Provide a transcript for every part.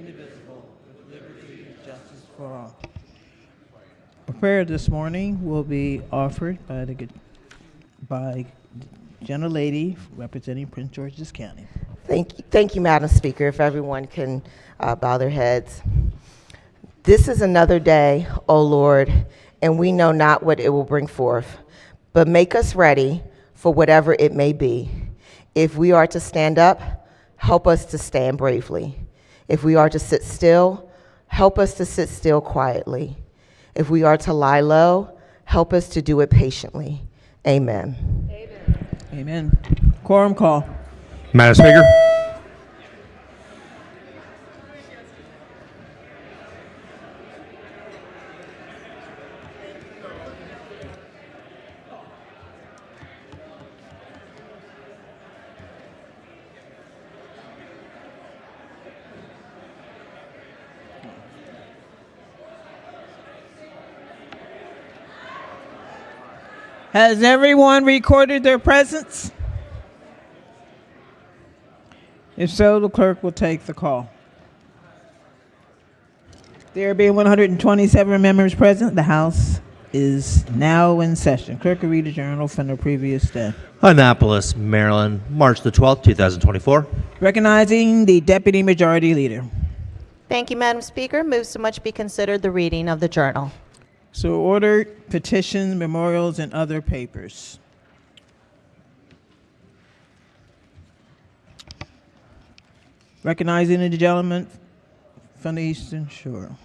indivisible, with liberty and justice for all. A prayer this morning will be offered by Gentlelady representing Prince George's County. Thank you, Madam Speaker. If everyone can bow their heads. This is another day, O Lord, and we know not what it will bring forth, but make us ready for whatever it may be. If we are to stand up, help us to stand bravely. If we are to sit still, help us to sit still quietly. If we are to lie low, help us to do it patiently. Amen. Amen. Quorum call. Madam Speaker. Has everyone recorded their presence? If so, the clerk will take the call. There being 127 members present, the House is now in session. Clerk will read the journal from the previous day. Annapolis, Maryland, March the 12th, 2024. Recognizing the Deputy Majority Leader. Thank you, Madam Speaker. Moves so much be considered the reading of the journal. So ordered, petitions, memorials, and other papers. Recognizing the gentleman from the Eastern Shore.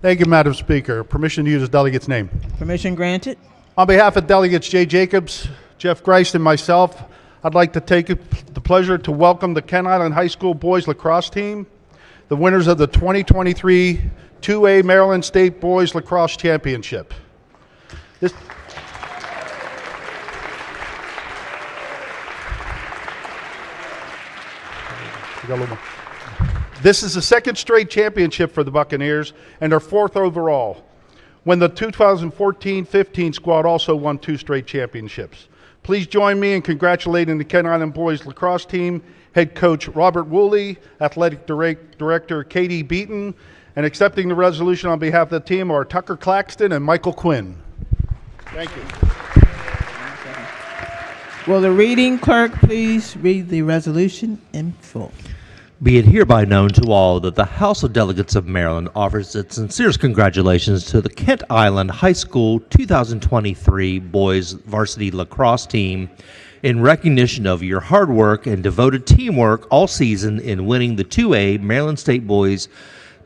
Thank you, Madam Speaker. Permission to use the delegate's name. Permission granted. On behalf of delegates Jay Jacobs, Jeff Grice, and myself, I'd like to take the pleasure to welcome the Kent Island High School boys lacrosse team, the winners of the 2023 2A Maryland State Boys Lacrosse Championship. This is the second straight championship for the Buccaneers and their fourth overall, when the 2014-15 squad also won 2 straight championships. Please join me in congratulating the Kent Island boys lacrosse team, head coach Robert Woolley, athletic director Katie Beaton, and accepting the resolution on behalf of the team are Tucker Claxton and Michael Quinn. Thank you. Will the reading clerk please read the resolution in full? Be it hereby known to all that the House of Delegates of Maryland offers its sincerest congratulations to the Kent Island High School 2023 Boys Varsity Lacrosse Team in recognition of your hard work and devoted teamwork all season in winning the 2A Maryland State Boys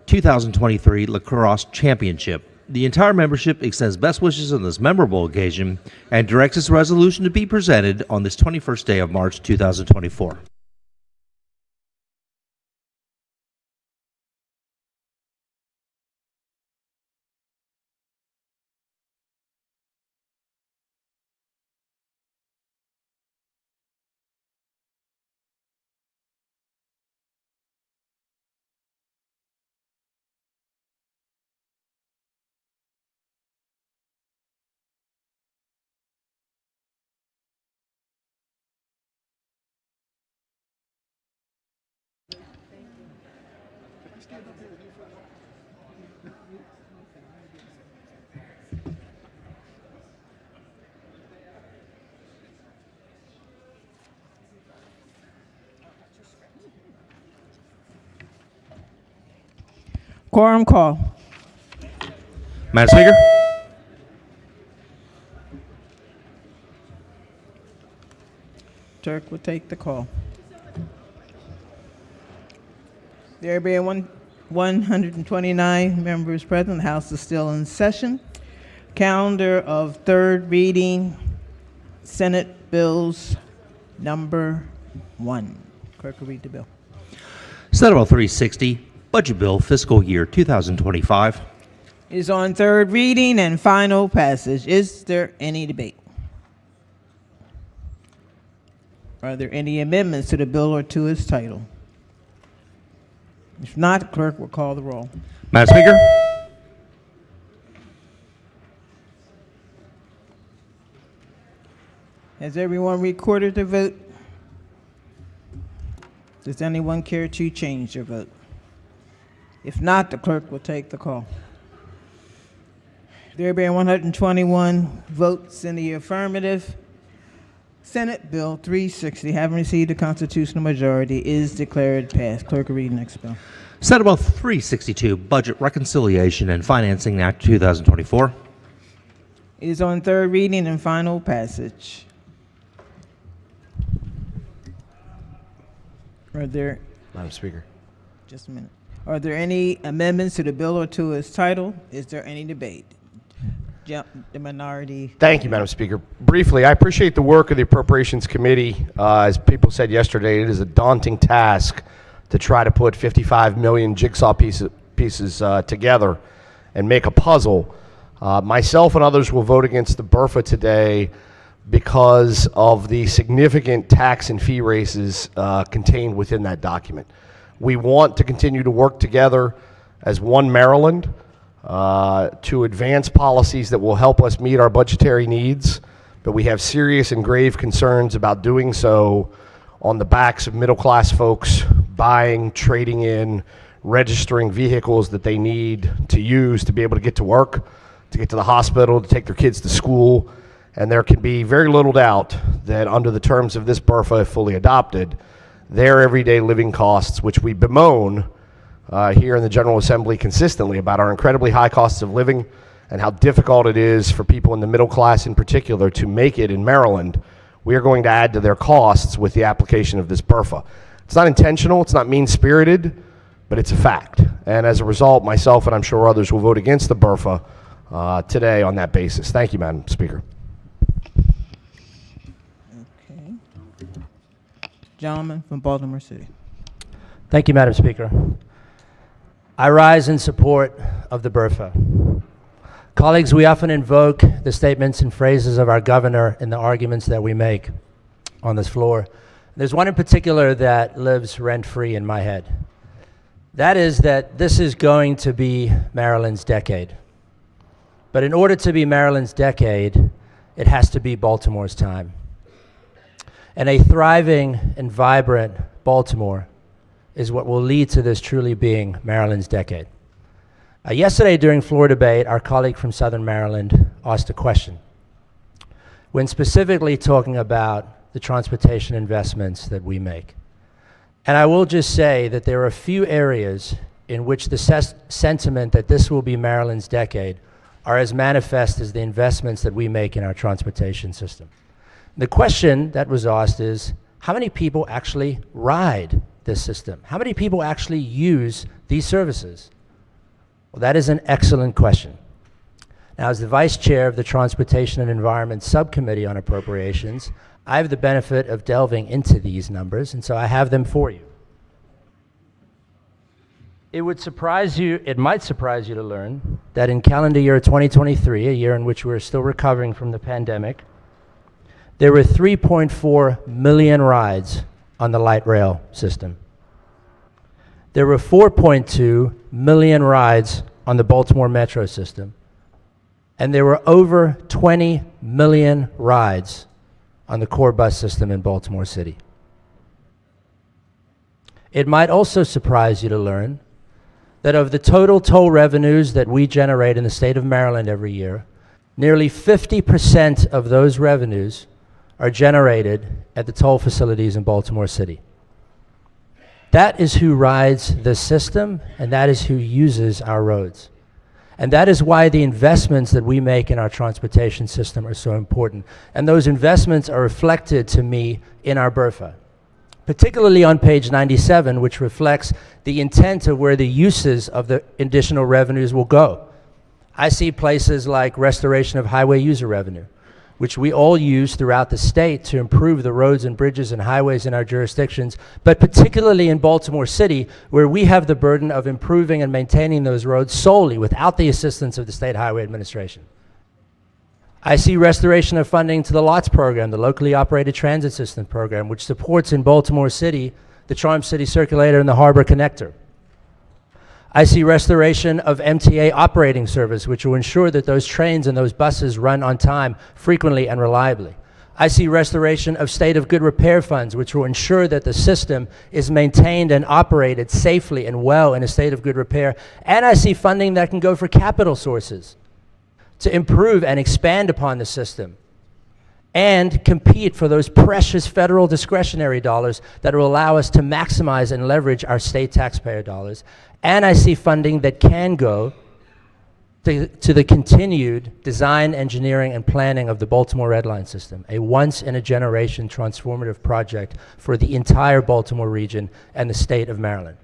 2023 Lacrosse Championship. The entire membership extends best wishes on this memorable occasion and directs this resolution to be presented on this 21st day of March 2024. Quorum call. Madam Speaker. Clerk will take the call. There being 129 members present, the House is still in session. Calendar of third reading, Senate Bills number 1. Clerk will read the bill. Senate Bill 360, Budget Bill Fiscal Year 2025. Is on third reading and final passage. Is there any debate? Are there any amendments to the bill or to its title? If not, the clerk will call the roll. Madam Speaker. Has everyone recorded their vote? Does anyone care to change their vote? If not, the clerk will take the call. There being 121 votes in the affirmative, Senate Bill 360, having received a constitutional majority, is declared passed. Clerk will read the next bill. Senate Bill 362, Budget Reconciliation and Financing Act 2024. It is on third reading and final passage. Are there, Madam Speaker. just a minute. Are there any amendments to the bill or to its title? Is there any debate? The minority. Thank you, Madam Speaker. Briefly, I appreciate the work of the Appropriations Committee. As people said yesterday, it is a daunting task to try to put 55 million jigsaw pieces together and make a puzzle. Myself and others will vote against the BRFA today because of the significant tax and fee raises contained within that document. We want to continue to work together as one Maryland to advance policies that will help us meet our budgetary needs, but we have serious and grave concerns about doing so on the backs of middle-class folks buying, trading in, registering vehicles that they need to use to be able to get to work, to get to the hospital, to take their kids to school. And there can be very little doubt that under the terms of this BRFA, if fully adopted, their everyday living costs, which we bemoan here in the General Assembly consistently about our incredibly high costs of living and how difficult it is for people in the middle class in particular to make it in Maryland, we are going to add to their costs with the application of this BRFA. It's not intentional, it's not mean-spirited, but it's a fact. And as a result, myself and I'm sure others will vote against the BRFA today on that basis. Thank you, Madam Speaker. Okay. Gentleman from Baltimore City. Thank you, Madam Speaker. I rise in support of the BRFA. Colleagues, we often invoke the statements and phrases of our governor in the arguments that we make on this floor. There's one in particular that lives rent-free in my head. That is that this is going to be Maryland's decade. But in order to be Maryland's decade, it has to be Baltimore's time. And a thriving and vibrant Baltimore is what will lead to this truly being Maryland's decade. Yesterday during floor debate, our colleague from Southern Maryland asked a question when specifically talking about the transportation investments that we make. And I will just say that there are a few areas in which the sentiment that this will be Maryland's decade are as manifest as the investments that we make in our transportation system. The question that was asked is, how many people actually ride this system? How many people actually use these services? Well, that is an excellent question. Now, as the Vice Chair of the Transportation and Environment Subcommittee on Appropriations, I have the benefit of delving into these numbers, and so I have them for you. It would surprise you, it might surprise you to learn that in calendar year 2023, a year in which we're still recovering from the pandemic, there were 3.4 million rides on the light rail system. There were 4.2 million rides on the Baltimore Metro system. And there were over 20 million rides on the core bus system in Baltimore City. It might also surprise you to learn that of the total toll revenues that we generate in the state of Maryland every year, nearly 50% of those revenues are generated at the toll facilities in Baltimore City. That is who rides the system, and that is who uses our roads. And that is why the investments that we make in our transportation system are so important. And those investments are reflected to me in our BRFA, particularly on page 97, which reflects the intent of where the uses of the additional revenues will go. I see places like restoration of highway user revenue, which we all use throughout the state to improve the roads and bridges and highways in our jurisdictions, but particularly in Baltimore City, where we have the burden of improving and maintaining those roads solely without the assistance of the State Highway Administration. I see restoration of funding to the LOTS program, the Locally Operated Transit System program, which supports in Baltimore City the Charm City Circulator and the Harbor Connector. I see restoration of MTA operating service, which will ensure that those trains and those buses run on time, frequently and reliably. I see restoration of state of good repair funds, which will ensure that the system is maintained and operated safely and well in a state of good repair. And I see funding that can go for capital sources to improve and expand upon the system and compete for those precious federal discretionary dollars that will allow us to maximize and leverage our state taxpayer dollars. And I see funding that can go to the continued design, engineering, and planning of the Baltimore Red Line system, a once-in-a-generation transformative project for the entire Baltimore region and the state of Maryland.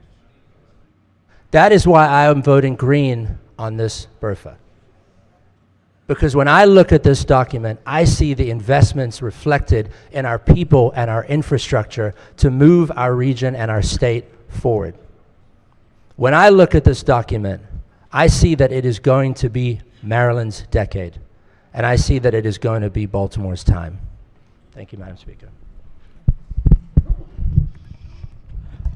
That is why I am voting green on this BRFA. Because when I look at this document, I see the investments reflected in our people and our infrastructure to move our region and our state forward. When I look at this document, I see that it is going to be Maryland's decade, and I see that it is going to be Baltimore's time. Thank you, Madam Speaker.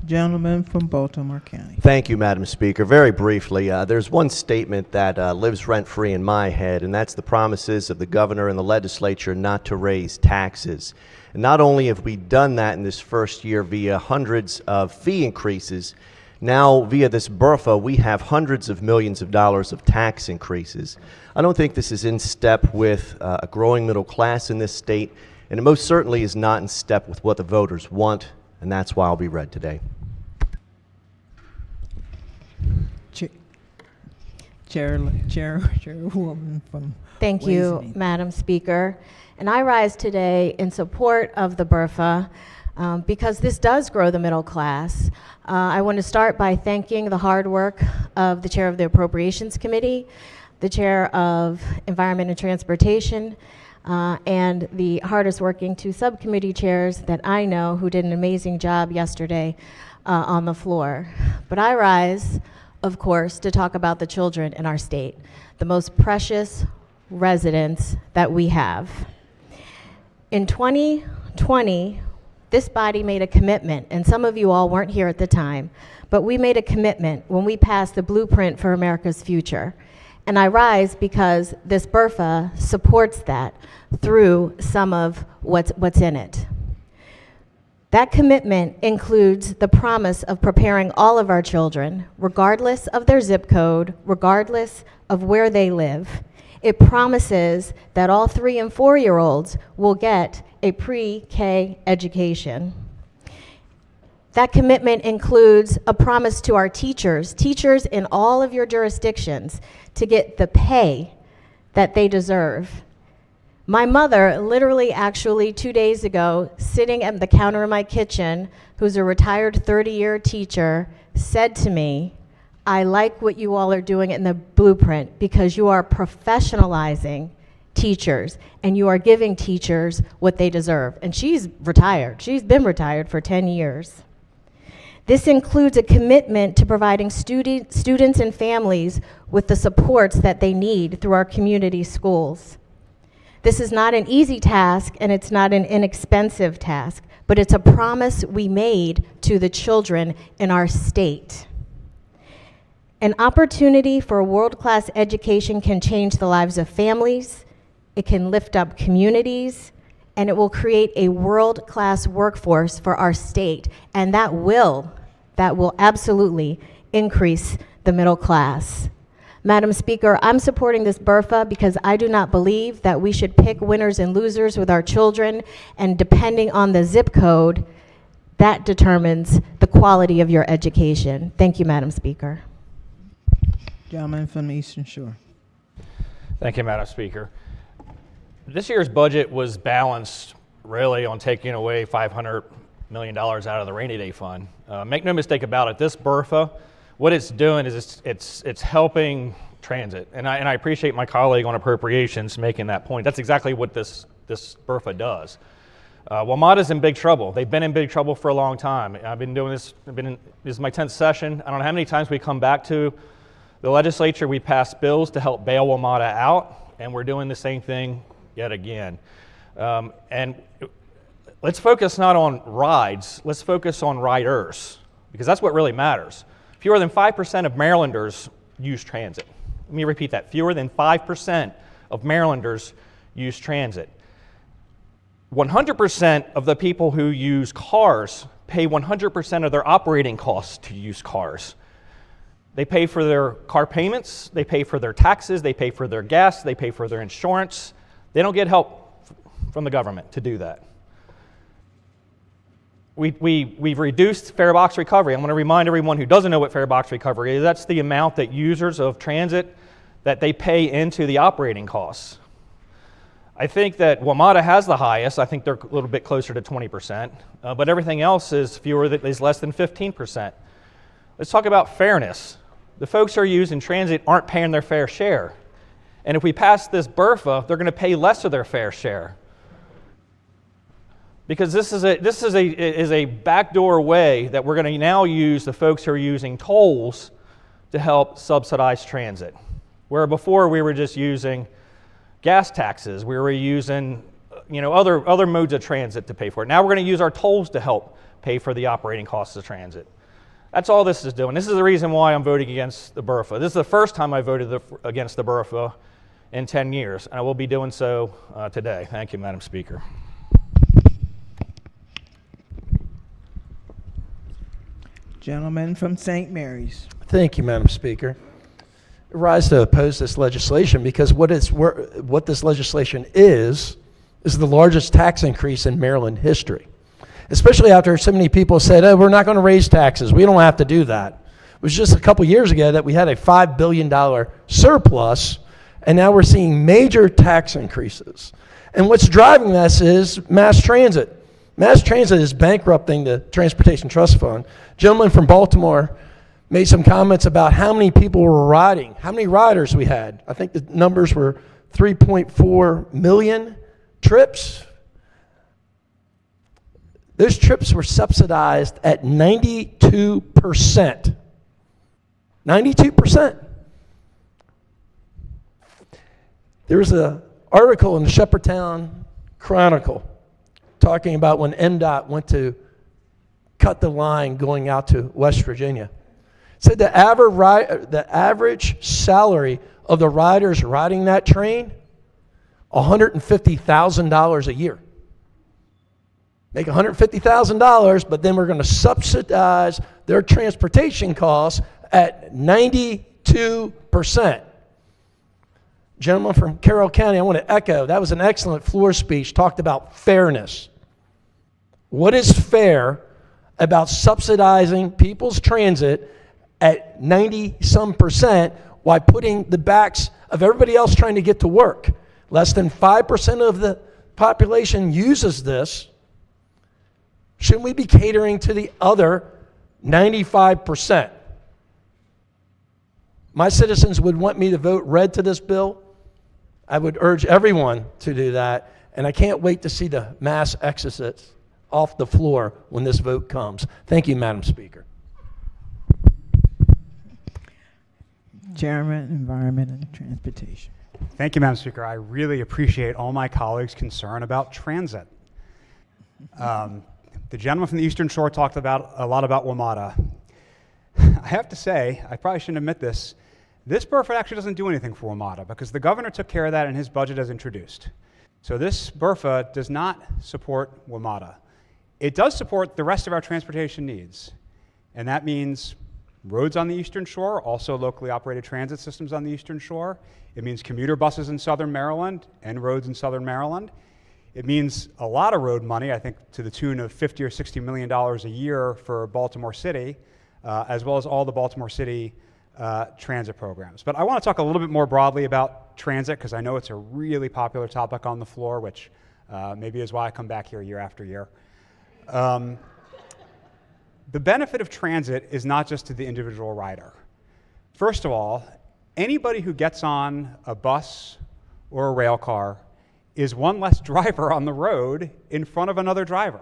Gentleman from Baltimore County. Thank you, Madam Speaker. Very briefly, there's one statement that lives rent-free in my head, and that's the promises of the governor and the legislature not to raise taxes. And not only have we done that in this first year via hundreds of fee increases, now via this BRFA, we have hundreds of millions of dollars of tax increases. I don't think this is in step with a growing middle class in this state, and it most certainly is not in step with what the voters want, and that's why I'll be read today. Chairwoman from Thank Ways you, and Means. Madam Speaker. And I rise today in support of the BRFA because this does grow the middle class. I want to start by thanking the hard work of the Chair of the Appropriations Committee, the Chair of Environment and Transportation, and the hardest working two subcommittee chairs that I know who did an amazing job yesterday on the floor. But I rise, of course, to talk about the children in our state, the most precious residents that we have. In 2020, this body made a commitment, and some of you all weren't here at the time, but we made a commitment when we passed the Blueprint for America's Future. And I rise because this BRFA supports that through some of what's in it. That commitment includes the promise of preparing all of our children, regardless of their zip code, regardless of where they live. It promises that all 3- and 4-year-olds will get a pre-K education. That commitment includes a promise to our teachers in all of your jurisdictions, to get the pay that they deserve. My mother, literally actually 2 days ago, sitting at the counter in my kitchen, who's a retired 30-year teacher, said to me, "I like what you all are doing in the Blueprint because you are professionalizing teachers and you are giving teachers what they deserve." And she's retired. She's been retired for 10 years. This includes a commitment to providing students and families with the supports that they need through our community schools. This is not an easy task, and it's not an inexpensive task, but it's a promise we made to the children in our state. An opportunity for a world-class education can change the lives of families, it can lift up communities, and it will create a world-class workforce for our state, and that will absolutely increase the middle class. Madam Speaker, I'm supporting this BRFA because I do not believe that we should pick winners and losers with our children, and depending on the zip code, that determines the quality of your education. Thank you, Madam Speaker. Gentleman from the Eastern Shore. Thank you, Madam Speaker. This year's budget was balanced really on taking away $500 million out of the rainy day fund. Make no mistake about it, this BRFA, what it's doing is it's helping transit. And I appreciate my colleague on appropriations making that point. That's exactly what this BRFA does. WMATA's in big trouble. They've been in big trouble for a long time. I've been doing this, this is my 10th session. I don't know how many times we come back to the legislature, we pass bills to help bail WMATA out, and we're doing the same thing yet again. And let's focus not on rides, let's focus on riders, because that's what really matters. Fewer than 5% of Marylanders use transit. Let me repeat that, fewer than 5% of Marylanders use transit. 100% of the people who use cars pay 100% of their operating costs to use cars. They pay for their car payments, they pay for their taxes, they pay for their gas, they pay for their insurance. They don't get help from the government to do that. We've reduced fare box recovery. I'm going to remind everyone who doesn't know what fare box recovery is. That's the amount that users of transit that they pay into the operating costs. I think that WMATA has the highest. I think they're a little bit closer to 20%, but everything else is less than 15%. Let's talk about fairness. The folks who are using transit aren't paying their fair share. And if we pass this BRFA, they're going to pay less of their fair share. Because this is a backdoor way that we're going to now use the folks who are using tolls to help subsidize transit. Where before we were just using gas taxes, we were using other modes of transit to pay for it. Now we're going to use our tolls to help pay for the operating costs of transit. That's all this is doing. This is the reason why I'm voting against the BRFA. This is the first time I voted against the BRFA in 10 years, and I will be doing so today. Thank you, Madam Speaker. Gentleman from St. Mary's. Thank you, Madam Speaker. I rise to oppose this legislation because what this legislation is the largest tax increase in Maryland history, especially after so many people said, oh, we're not going to raise taxes. We don't have to do that. It was just a couple years ago that we had a $5 billion surplus, and now we're seeing major tax increases. And what's driving this is mass transit. Mass transit is bankrupting the Transportation Trust Fund. Gentleman from Baltimore made some comments about how many people were riding, how many riders we had. I think the numbers were 3.4 million trips. Those trips were subsidized at 92%. 92%. There was an article in the Shepherdtown Chronicle talking about when MDOT went to cut the line going out to West Virginia. It said the average salary of the riders riding that train, $150,000 a year. Make $150,000, but then we're going to subsidize their transportation costs at 92%. Gentleman from Carroll County, I want to echo, that was an excellent floor speech, talked about fairness. What is fair about subsidizing people's transit at 90-some% while putting the backs of everybody else trying to get to work? Less than 5% of the population uses this. Shouldn't we be catering to the other 95%? My citizens would want me to vote red to this bill. I would urge everyone to do that, and I can't wait to see the mass exodus off the floor when this vote comes. Thank you, Madam Speaker. Chairman, Environment and Transportation. Thank you, Madam Speaker. I really appreciate all my colleagues' concern about transit. The gentleman from the Eastern Shore talked a lot about WMATA. I have to say, I probably shouldn't admit this, this BRFA actually doesn't do anything for WMATA because the governor took care of that in his budget as introduced. So this BRFA does not support WMATA. It does support the rest of our transportation needs, and that means roads on the Eastern Shore, also locally operated transit systems on the Eastern Shore. It means commuter buses in Southern Maryland and roads in Southern Maryland. It means a lot of road money, I think to the tune of $50 or $60 million a year for Baltimore City, as well as all the Baltimore City transit programs. But I want to talk a little bit more broadly about transit because I know it's a really popular topic on the floor, which maybe is why I come back here year after year. The benefit of transit is not just to the individual rider. First of all, anybody who gets on a bus or a rail car is one less driver on the road in front of another driver,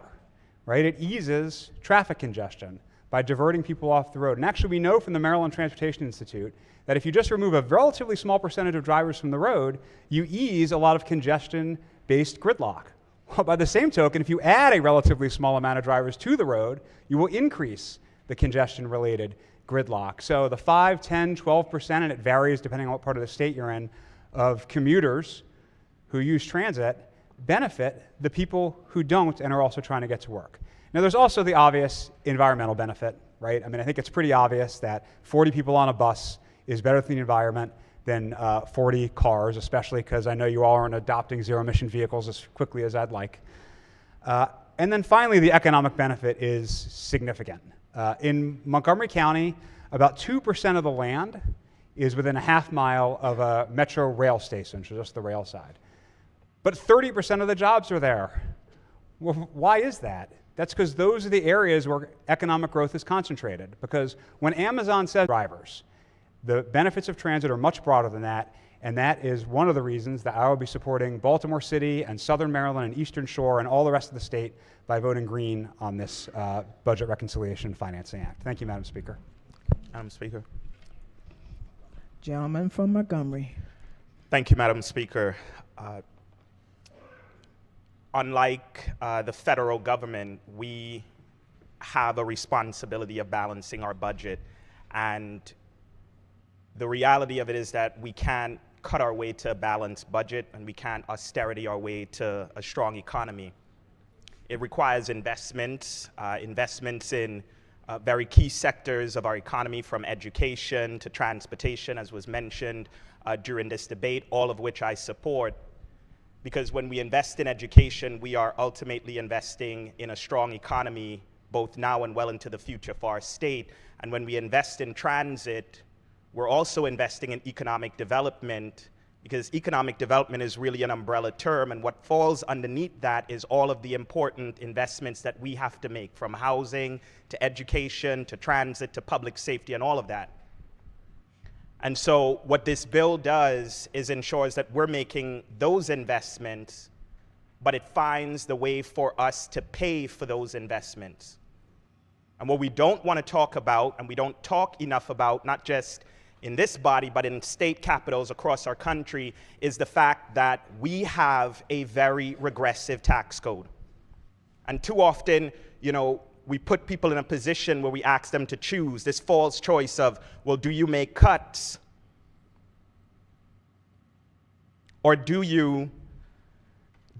right? It eases traffic congestion by diverting people off the road. And actually, we know from the Maryland Transportation Institute that if you just remove a relatively small percentage of drivers from the road, you ease a lot of congestion-based gridlock. Well, by the same token, if you add a relatively small amount of drivers to the road, you will increase the congestion-related gridlock. So the 5, 10, 12%, and it varies depending on what part of the state you're in, of commuters who use transit, benefit the people who don't and are also trying to get to work. Now, there's also the obvious environmental benefit, right? I mean, I think it's pretty obvious that 40 people on a bus is better for the environment than 40 cars, especially because I know you all aren't adopting zero-emission vehicles as quickly as I'd like. And then finally, the economic benefit is significant. In Montgomery County, about 2% of the land is within a half mile of a metro rail station, so just the rail side. But 30% of the jobs are there. Well, why is that? That's because those are the areas where economic growth is concentrated. Because when Amazon says drivers, the benefits of transit are much broader than that, and that is one of the reasons that I will be supporting Baltimore City and Southern Maryland and Eastern Shore and all the rest of the state by voting green on this Budget Reconciliation and Financing Act. Thank you, Madam Speaker. Madam Speaker. Gentleman from Montgomery. Thank you, Madam Speaker. Unlike the federal government, we have a responsibility of balancing our budget. And the reality of it is that we can't cut our way to a balanced budget, and we can't austerity our way to a strong economy. It requires investments in very key sectors of our economy, from education to transportation, as was mentioned during this debate, all of which I support. Because when we invest in education, we are ultimately investing in a strong economy, both now and well into the future for our state. And when we invest in transit, we're also investing in economic development, because economic development is really an umbrella term, and what falls underneath that is all of the important investments that we have to make, from housing to education to transit to public safety and all of that. And so what this bill does is ensures that we're making those investments, but it finds the way for us to pay for those investments. And what we don't want to talk about, and we don't talk enough about, not just in this body, but in state capitals across our country, is the fact that we have a very regressive tax code. And too often, we put people in a position where we ask them to choose this false choice of, well, do you make cuts? Or do you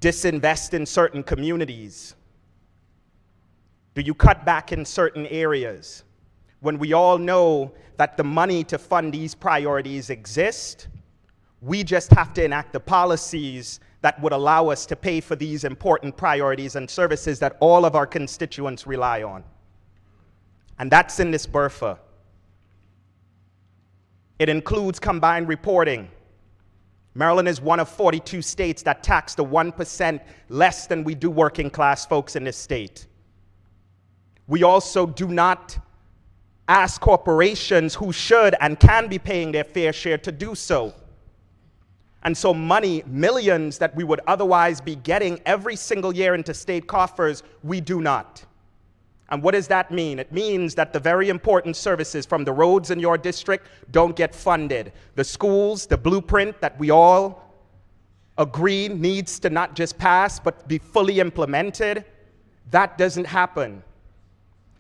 disinvest in certain communities? Do you cut back in certain areas? When we all know that the money to fund these priorities exist, we just have to enact the policies that would allow us to pay for these important priorities and services that all of our constituents rely on. And that's in this BRFA. It includes combined reporting. Maryland is one of 42 states that tax the 1% less than we do working class folks in this state. We also do not ask corporations who should and can be paying their fair share to do so. And so money, millions that we would otherwise be getting every single year into state coffers, we do not. And what does that mean? It means that the very important services from the roads in your district don't get funded. The schools, the blueprint that we all agree needs to not just pass, but be fully implemented, that doesn't happen.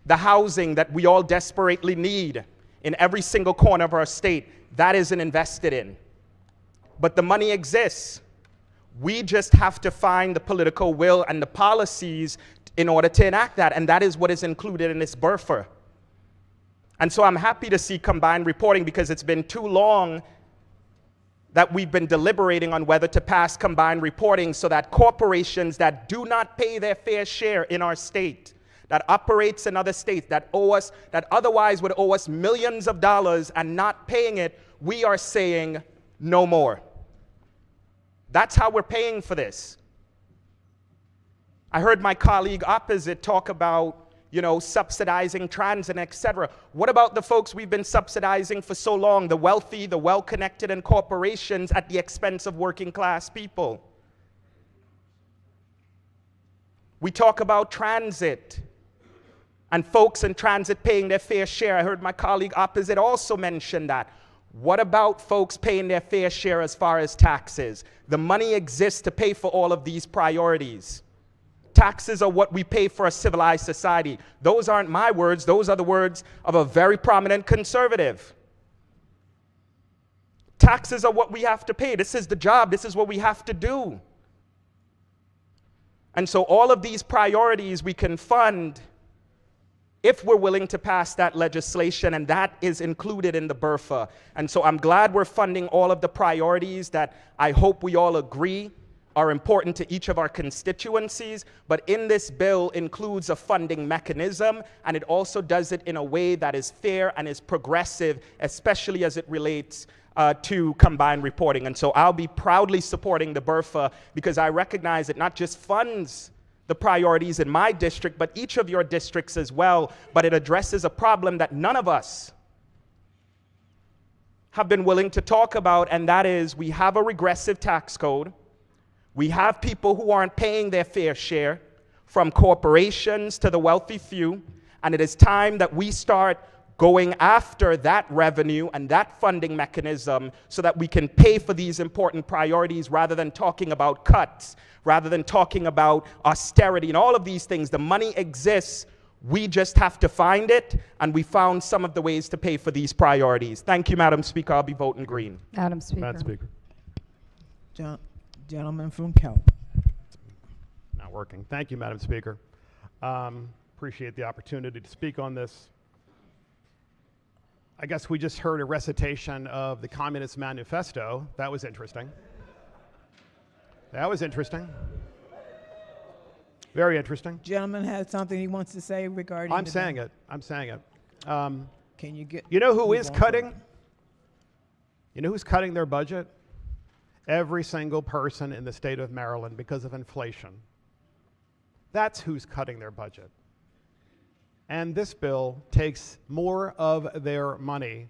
The housing that we all desperately need in every single corner of our state, that isn't invested in. But the money exists. We just have to find the political will and the policies in order to enact that, and that is what is included in this BRFA. And so I'm happy to see combined reporting, because it's been too long that we've been deliberating on whether to pass combined reporting so that corporations that do not pay their fair share in our state, that operates in other states, that owe us, that otherwise would owe us millions of dollars and not paying it, we are saying no more. That's how we're paying for this. I heard my colleague opposite talk about, subsidizing transit, etc. What about the folks we've been subsidizing for so long, the wealthy, the well-connected, and corporations at the expense of working class people? We talk about transit and folks in transit paying their fair share. I heard my colleague opposite also mention that. What about folks paying their fair share as far as taxes? The money exists to pay for all of these priorities. Taxes are what we pay for a civilized society. Those aren't my words. Those are the words of a very prominent conservative. Taxes are what we have to pay. This is the job. This is what we have to do. And so all of these priorities we can fund if we're willing to pass that legislation, and that is included in the BRFA. And so I'm glad we're funding all of the priorities that I hope we all agree are important to each of our constituencies, but in this bill includes a funding mechanism, and it also does it in a way that is fair and is progressive, especially as it relates to combined reporting. And so I'll be proudly supporting the BRFA because I recognize it not just funds the priorities in my district, but each of your districts as well, but it addresses a problem that none of us have been willing to talk about, and that is we have a regressive tax code. We have people who aren't paying their fair share, from corporations to the wealthy few, and it is time that we start going after that revenue and that funding mechanism so that we can pay for these important priorities rather than talking about cuts, rather than talking about austerity and all of these things. The money exists. We just have to find it, and we found some of the ways to pay for these priorities. Thank you, Madam Speaker. I'll be voting green. Madam Speaker. Madam Speaker. Gentleman from Cal. Not working. Thank you, Madam Speaker. Appreciate the opportunity to speak on this. I guess we just heard a recitation of the Communist Manifesto. That was interesting. That was interesting. Very interesting. Gentleman has something he wants to say regarding. I'm saying it. I'm saying it. Can you get? You know who is cutting? You know who's cutting their budget? Every single person in the state of Maryland because of inflation. That's who's cutting their budget. And this bill takes more of their money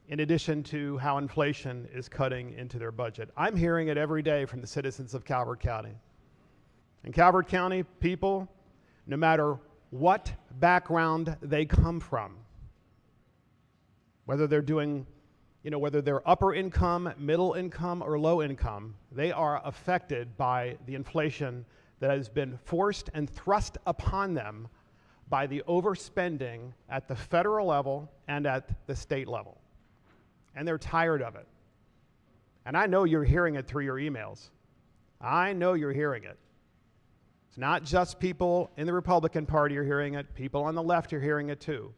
in addition to how inflation is cutting into their budget. I'm hearing it every day from the citizens of Calvert County. In Calvert County, people, no matter what background they come from, whether they're doing, whether they're upper income, middle income, or low income, they are affected by the inflation that has been forced and thrust upon them by the overspending at the federal level and at the state level. And they're tired of it. And I know you're hearing it through your emails. I know you're hearing it. It's not just people in the Republican Party are hearing it, people on the left are hearing it too.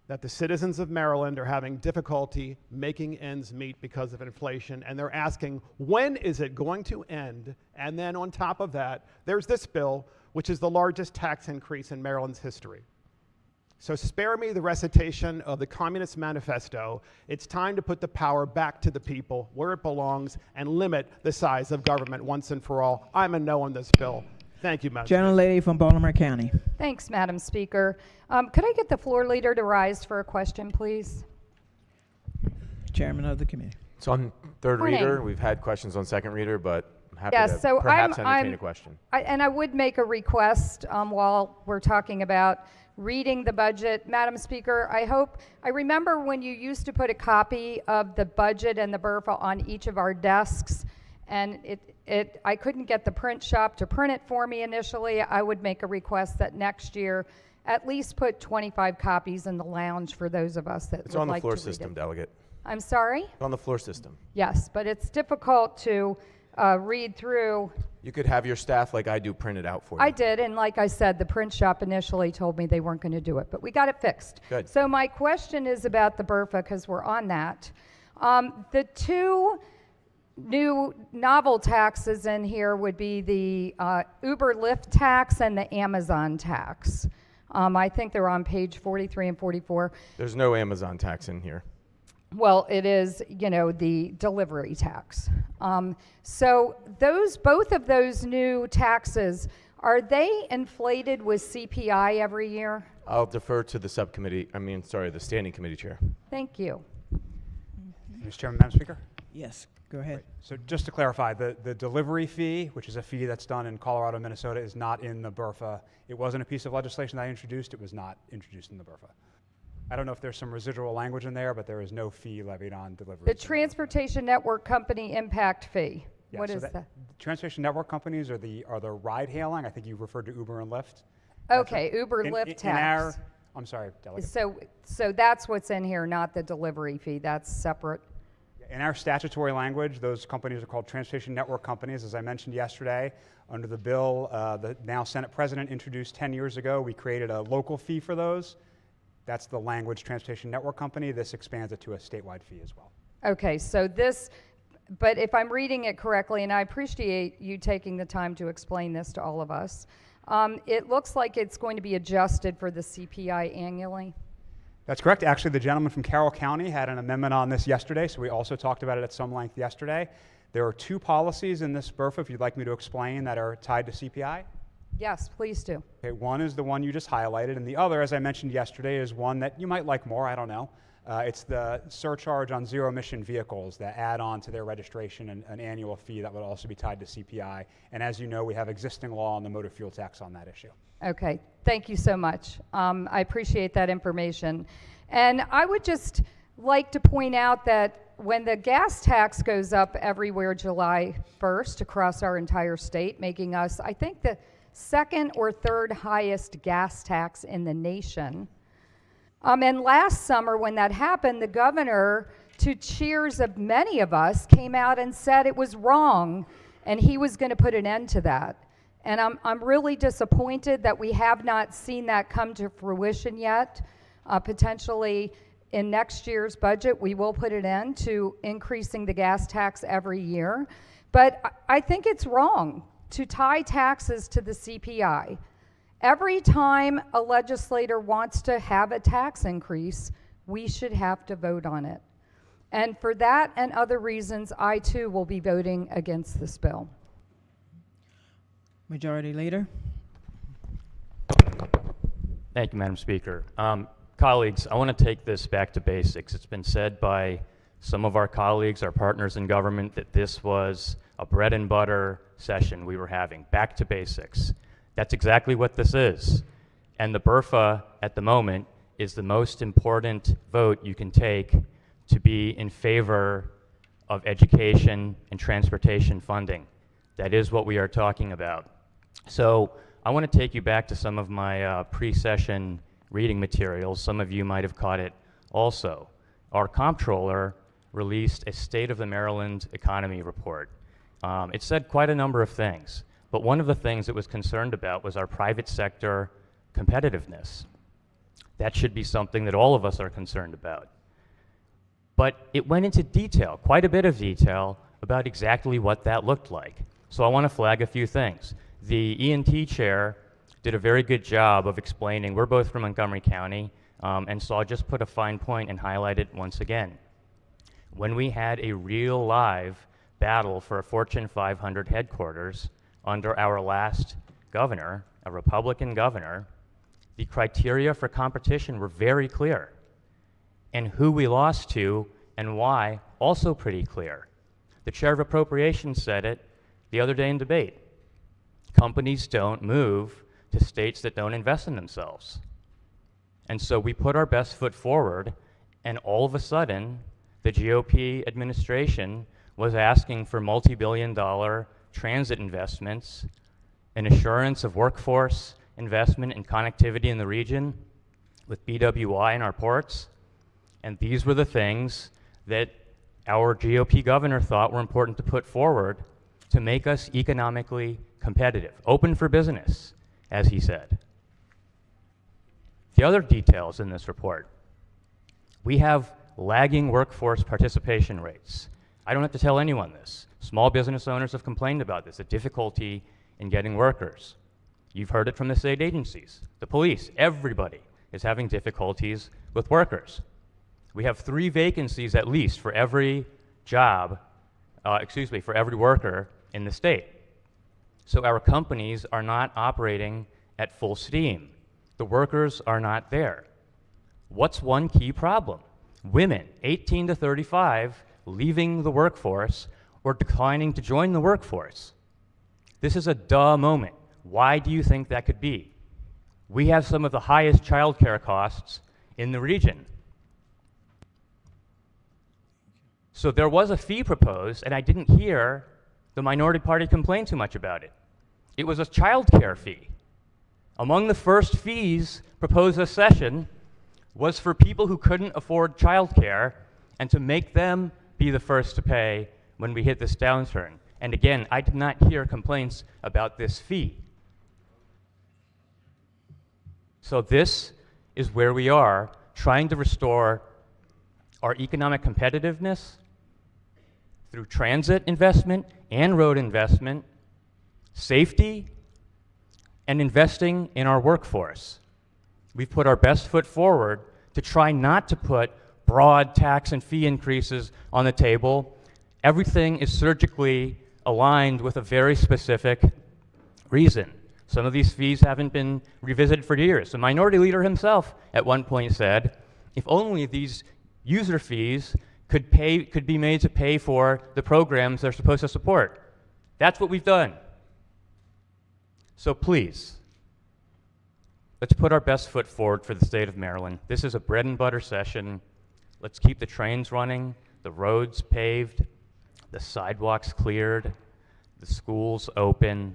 That the citizens of Maryland are having difficulty making ends meet because of inflation, and they're asking, when is it going to end? And then on top of that, there's this bill, which is the largest tax increase in Maryland's history. So spare me the recitation of the Communist Manifesto. It's time to put the power back to the people where it belongs and limit the size of government once and for all. I'm a no on this bill. Thank you, Madam Gentlelady from Baltimore County. Thanks, Madam Speaker. Could I get the floor leader to rise for a question, please? Chairman of the committee. It's on third Morning. reader. We've had questions on second reader, but I'm happy Yes, to so perhaps I'm entertain a question. And I would make a request while we're talking about reading the budget. Madam Speaker, I remember when you used to put a copy of the budget and the BRFA on each of our desks, and I couldn't get the print shop to print it for me initially. I would make a request that next year at least put 25 copies in the lounge for those of us that It's would on the like floor to read system, it. Delegate. I'm sorry? It's on the floor system. Yes, but it's difficult to read through. You could have your staff, like I do, print it out for you. I did, and like I said, the print shop initially told me they weren't going to do it, but we got it fixed. Good. So my question is about the BRFA, because we're on that. The two new novel taxes in here would be the Uber Lyft tax and the Amazon tax. I think they're on page 43 and 44. There's no Amazon tax in here. Well, it is, the delivery tax. So both of those new taxes, are they inflated with CPI every year? I'll defer to the the standing committee chair. Thank you. Mr. Chairman, Madam Speaker. Yes, go ahead. So just to clarify, the delivery fee, which is a fee that's done in Colorado, Minnesota, is not in the BRFA. It wasn't a piece of legislation that I introduced. It was not introduced in the BRFA. I don't know if there's some residual language in there, but there is no fee levied on delivery. The Transportation Network Company impact fee. Yeah, What so is that? Transportation network companies are the ride hailing. I think you referred to Uber and Lyft. Okay, Uber Lyft tax. I'm sorry, Delegate. So that's what's in here, not the delivery fee. That's separate. In our statutory language, those companies are called transportation network companies. As I mentioned yesterday, under the bill the now Senate President introduced 10 years ago, we created a local fee for those. That's the language transportation network company. This expands it to a statewide fee as well. Okay, so this, but if I'm reading it correctly, and I appreciate you taking the time to explain this to all of us, it looks like it's going to be adjusted for the CPI annually. That's correct. Actually, the gentleman from Carroll County had an amendment on this yesterday, so we also talked about it at some length yesterday. There are two policies in this BRFA, if you'd like me to explain, that are tied to CPI. Yes, please do. Okay, one is the one you just highlighted, and the other, as I mentioned yesterday, is one that you might like more, I don't know. It's the surcharge on zero-emission vehicles that add on to their registration an annual fee that would also be tied to CPI. And as you know, we have existing law on the motor fuel tax on that issue. Okay, thank you so much. I appreciate that information. And I would just like to point out that when the gas tax goes up everywhere July 1st across our entire state, making us, I think, the second or third highest gas tax in the nation. And last summer when that happened, the governor, to cheers of many of us, came out and said it was wrong and he was going to put an end to that. And I'm really disappointed that we have not seen that come to fruition yet. Potentially in next year's budget, we will put an end to increasing the gas tax every year. But I think it's wrong to tie taxes to the CPI. Every time a legislator wants to have a tax increase, we should have to vote on it. And for that and other reasons, I too will be voting against this bill. Majority Leader. Thank you, Madam Speaker. Colleagues, I want to take this back to basics. It's been said by some of our colleagues, our partners in government, that this was a bread and butter session we were having, back to basics. That's exactly what this is. And the BRFA at the moment is the most important vote you can take to be in favor of education and transportation funding. That is what we are talking about. So I want to take you back to some of my pre-session reading materials. Some of you might have caught it also. Our comptroller released a State of the Maryland Economy report. It said quite a number of things, but one of the things it was concerned about was our private sector competitiveness. That should be something that all of us are concerned about. But it went into detail, quite a bit of detail, about exactly what that looked like. So I want to flag a few things. The E&T chair did a very good job of explaining, we're both from Montgomery County, and so I'll just put a fine point and highlight it once again. When we had a real live battle for a Fortune 500 headquarters under our last governor, a Republican governor, the criteria for competition were very clear. And who we lost to and why, also pretty clear. The chair of appropriations said it the other day in debate. Companies don't move to states that don't invest in themselves. And so we put our best foot forward, and all of a sudden, the GOP administration was asking for multi-billion-dollar transit investments, an assurance of workforce investment and connectivity in the region with BWI and our ports. And these were the things that our GOP governor thought were important to put forward to make us economically competitive, open for business, as he said. The other details in this report, we have lagging workforce participation rates. I don't have to tell anyone this. Small business owners have complained about this, the difficulty in getting workers. You've heard it from the state agencies, the police, everybody is having difficulties with workers. We have 3 vacancies at least for every job, for every worker in the state. So our companies are not operating at full steam. The workers are not there. What's one key problem? Women, 18 to 35, leaving the workforce or declining to join the workforce. This is a duh moment. Why do you think that could be? We have some of the highest childcare costs in the region. So there was a fee proposed, and I didn't hear the minority party complain too much about it. It was a childcare fee. Among the first fees proposed this session was for people who couldn't afford childcare and to make them be the first to pay when we hit this downturn. And again, I did not hear complaints about this fee. So this is where we are, trying to restore our economic competitiveness through transit investment and road investment, safety, and investing in our workforce. We've put our best foot forward to try not to put broad tax and fee increases on the table. Everything is surgically aligned with a very specific reason. Some of these fees haven't been revisited for years. The minority leader himself at one point said, if only these user fees could be made to pay for the programs they're supposed to support. That's what we've done. So please, let's put our best foot forward for the state of Maryland. This is a bread and butter session. Let's keep the trains running, the roads paved, the sidewalks cleared, the schools open,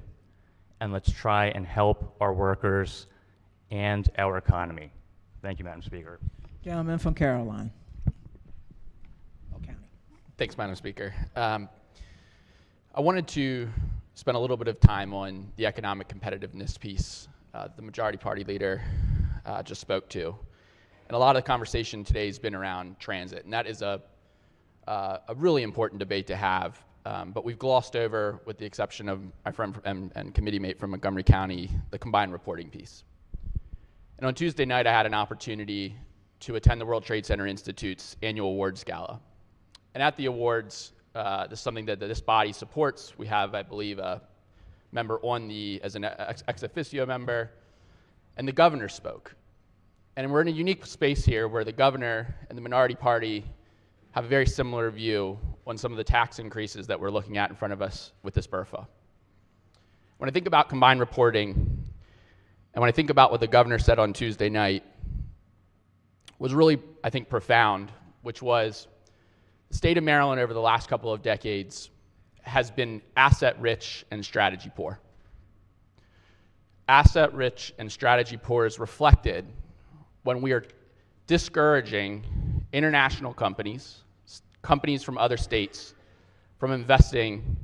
and let's try and help our workers and our economy. Thank you, Madam Speaker. Gentleman from Caroline. Thanks, Madam Speaker. I wanted to spend a little bit of time on the economic competitiveness piece the majority party leader just spoke to. And a lot of the conversation today has been around transit, and that is a really important debate to have. But we've glossed over, with the exception of my friend and committee mate from Montgomery County, the combined reporting piece. And on Tuesday night, I had an opportunity to attend the World Trade Center Institute's annual awards gala. And at the awards, this is something that this body supports. We have, I believe, a member on as an ex officio member, and the governor spoke. And we're in a unique space here where the governor and the minority party have a very similar view on some of the tax increases that we're looking at in front of us with this BRFA. When I think about combined reporting, and when I think about what the governor said on Tuesday night, was really, I think, profound, which was the state of Maryland over the last couple of decades has been asset-rich and strategy-poor. Asset-rich and strategy-poor is reflected when we are discouraging international companies, companies from other states, from investing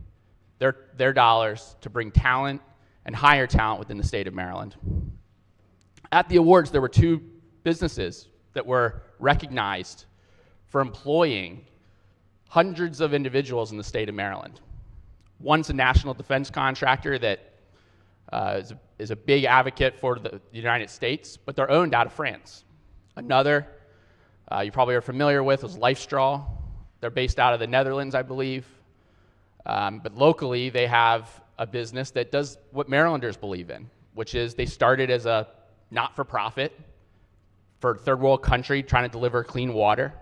their dollars to bring talent and hire talent within the state of Maryland. At the awards, there were two businesses that were recognized for employing hundreds of individuals in the state of Maryland. One's a national defense contractor that is a big advocate for the United States, but they're owned out of France. Another, you probably are familiar with, is LifeStraw. They're based out of the Netherlands, I believe. But locally, they have a business that does what Marylanders believe in, which is they started as a not-for-profit for a third world country trying to deliver clean water,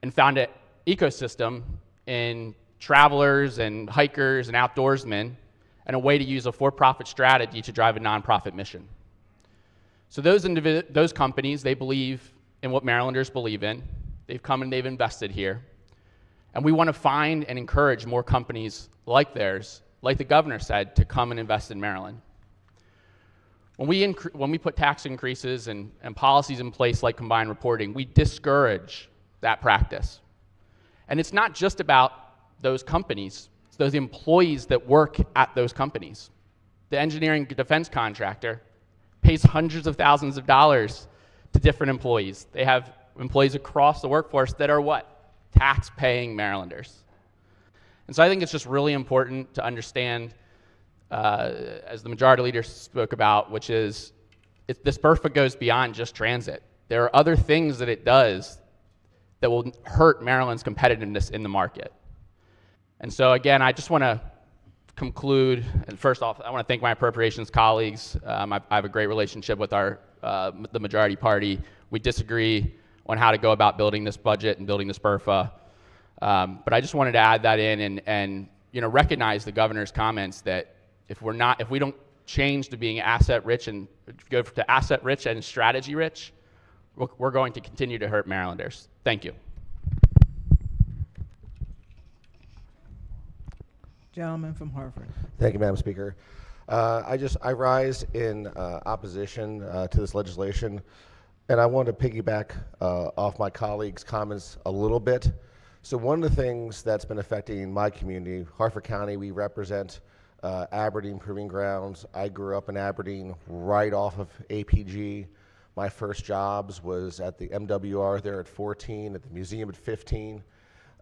and found an ecosystem in travelers and hikers and outdoorsmen, and a way to use a for-profit strategy to drive a nonprofit mission. So those companies, they believe in what Marylanders believe in. They've come and they've invested here. And we want to find and encourage more companies like theirs, like the governor said, to come and invest in Maryland. When we put tax increases and policies in place like combined reporting, we discourage that practice. And it's not just about those companies, it's those employees that work at those companies. The engineering defense contractor pays hundreds of thousands of dollars to different employees. They have employees across the workforce that are what? Tax-paying Marylanders. And so I think it's just really important to understand, as the majority leader spoke about, which is this BRFA goes beyond just transit. There are other things that it does that will hurt Maryland's competitiveness in the market. And so again, I just want to conclude, and first off, I want to thank my appropriations colleagues. I have a great relationship with the majority party. We disagree on how to go about building this budget and building this BRFA. But I just wanted to add that in and recognize the governor's comments that if we don't change to being asset rich and go to asset rich and strategy rich, we're going to continue to hurt Marylanders. Thank you. Gentleman from Hartford. Thank you, Madam Speaker. I rise in opposition to this legislation, and I want to piggyback off my colleagues' comments a little bit. So one of the things that's been affecting my community, Hartford County, we represent Aberdeen Proving Grounds. I grew up in Aberdeen right off of APG. My first jobs was at the MWR there at 14, at the museum at 15,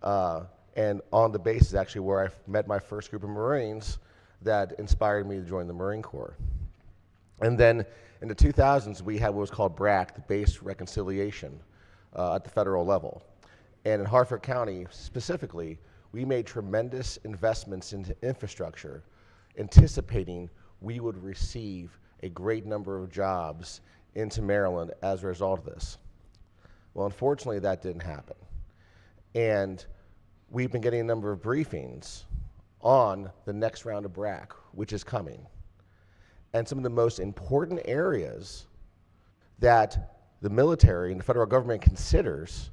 and on the base is actually where I met my first group of Marines that inspired me to join the Marine Corps. And then in the 2000s, we had what was called BRAC, the Base Reconciliation, at the federal level. And in Hartford County specifically, we made tremendous investments into infrastructure, anticipating we would receive a great number of jobs into Maryland as a result of this. Well, unfortunately, that didn't happen. And we've been getting a number of briefings on the next round of BRAC, which is coming. And some of the most important areas that the military and the federal government considers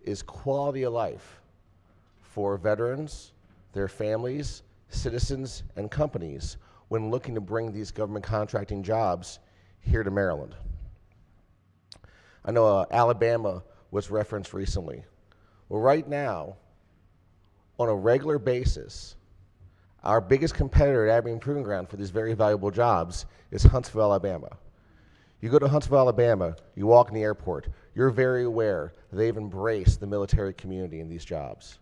is quality of life for veterans, their families, citizens, and companies when looking to bring these government contracting jobs here to Maryland. I know Alabama was referenced recently. Well, right now, on a regular basis, our biggest competitor at Aberdeen Proving Ground for these very valuable jobs is Huntsville, Alabama. You go to Huntsville, Alabama, you walk in the airport, you're very aware they've embraced the military community in these jobs.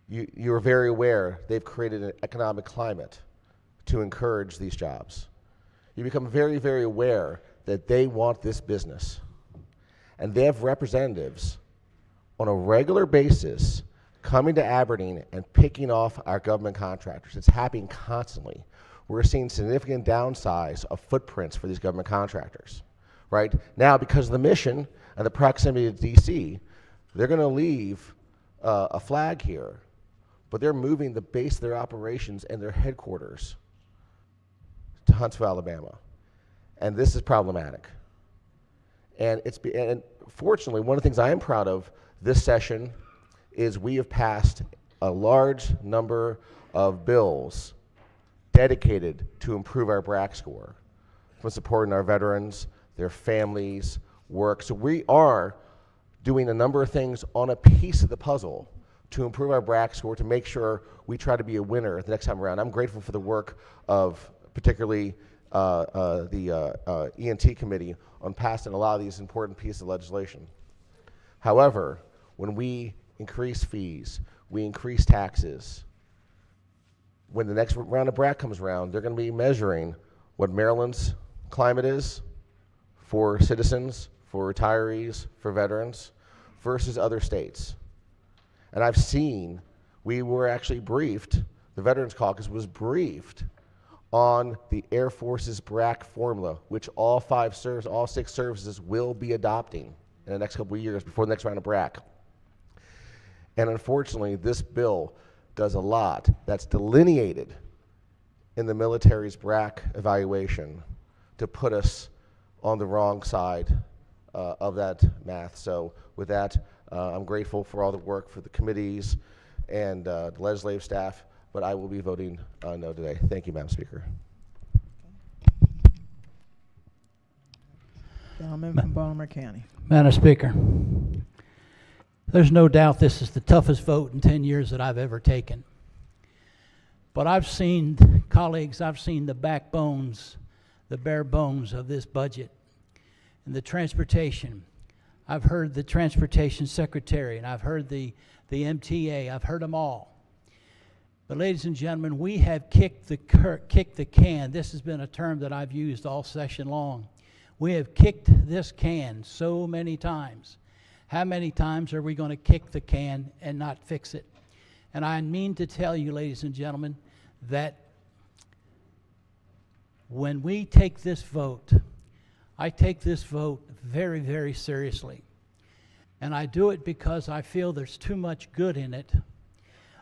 You're very aware they've created an economic climate to encourage these jobs. You become very, very aware that they want this business. And they have representatives on a regular basis coming to Aberdeen and picking off our government contractors. It's happening constantly. We're seeing significant downsize of footprints for these government contractors, right? Now, because of the mission and the proximity to DC, they're gonna leave a flag here, but they're moving the base of their operations and their headquarters to Huntsville, Alabama. And this is problematic. And fortunately, one of the things I am proud of this session is we have passed a large number of bills dedicated to improve our BRAC score, from supporting our veterans, their families, work. So we are doing a number of things on a piece of the puzzle to improve our BRAC score, to make sure we try to be a winner the next time around. I'm grateful for the work of particularly the ENT committee on passing a lot of these important pieces of legislation. However, when we increase fees, we increase taxes, when the next round of BRAC comes around, they're going to be measuring what Maryland's climate is for citizens, for retirees, for veterans, versus other states. And I've seen, we were actually briefed, the Veterans Caucus was briefed on the Air Force's BRAC formula, which all 6 services will be adopting in the next couple of years before the next round of BRAC. And unfortunately, this bill does a lot that's delineated in the military's BRAC evaluation to put us on the wrong side of that math. So with that, I'm grateful for all the work for the committees and the legislative staff, but I will be voting no today. Thank you, Madam Speaker. Gentleman from Baltimore County. Madam Speaker, there's no doubt this is the toughest vote in 10 years that I've ever taken. But I've seen, colleagues, I've seen the backbones, the bare bones of this budget. And the transportation, I've heard the transportation secretary, and I've heard the MTA, I've heard them all. But ladies and gentlemen, we have kicked the can. This has been a term that I've used all session long. We have kicked this can so many times. How many times are we going to kick the can and not fix it? And I mean to tell you, ladies and gentlemen, that when we take this vote, I take this vote very, very seriously. And I do it because I feel there's too much good in it.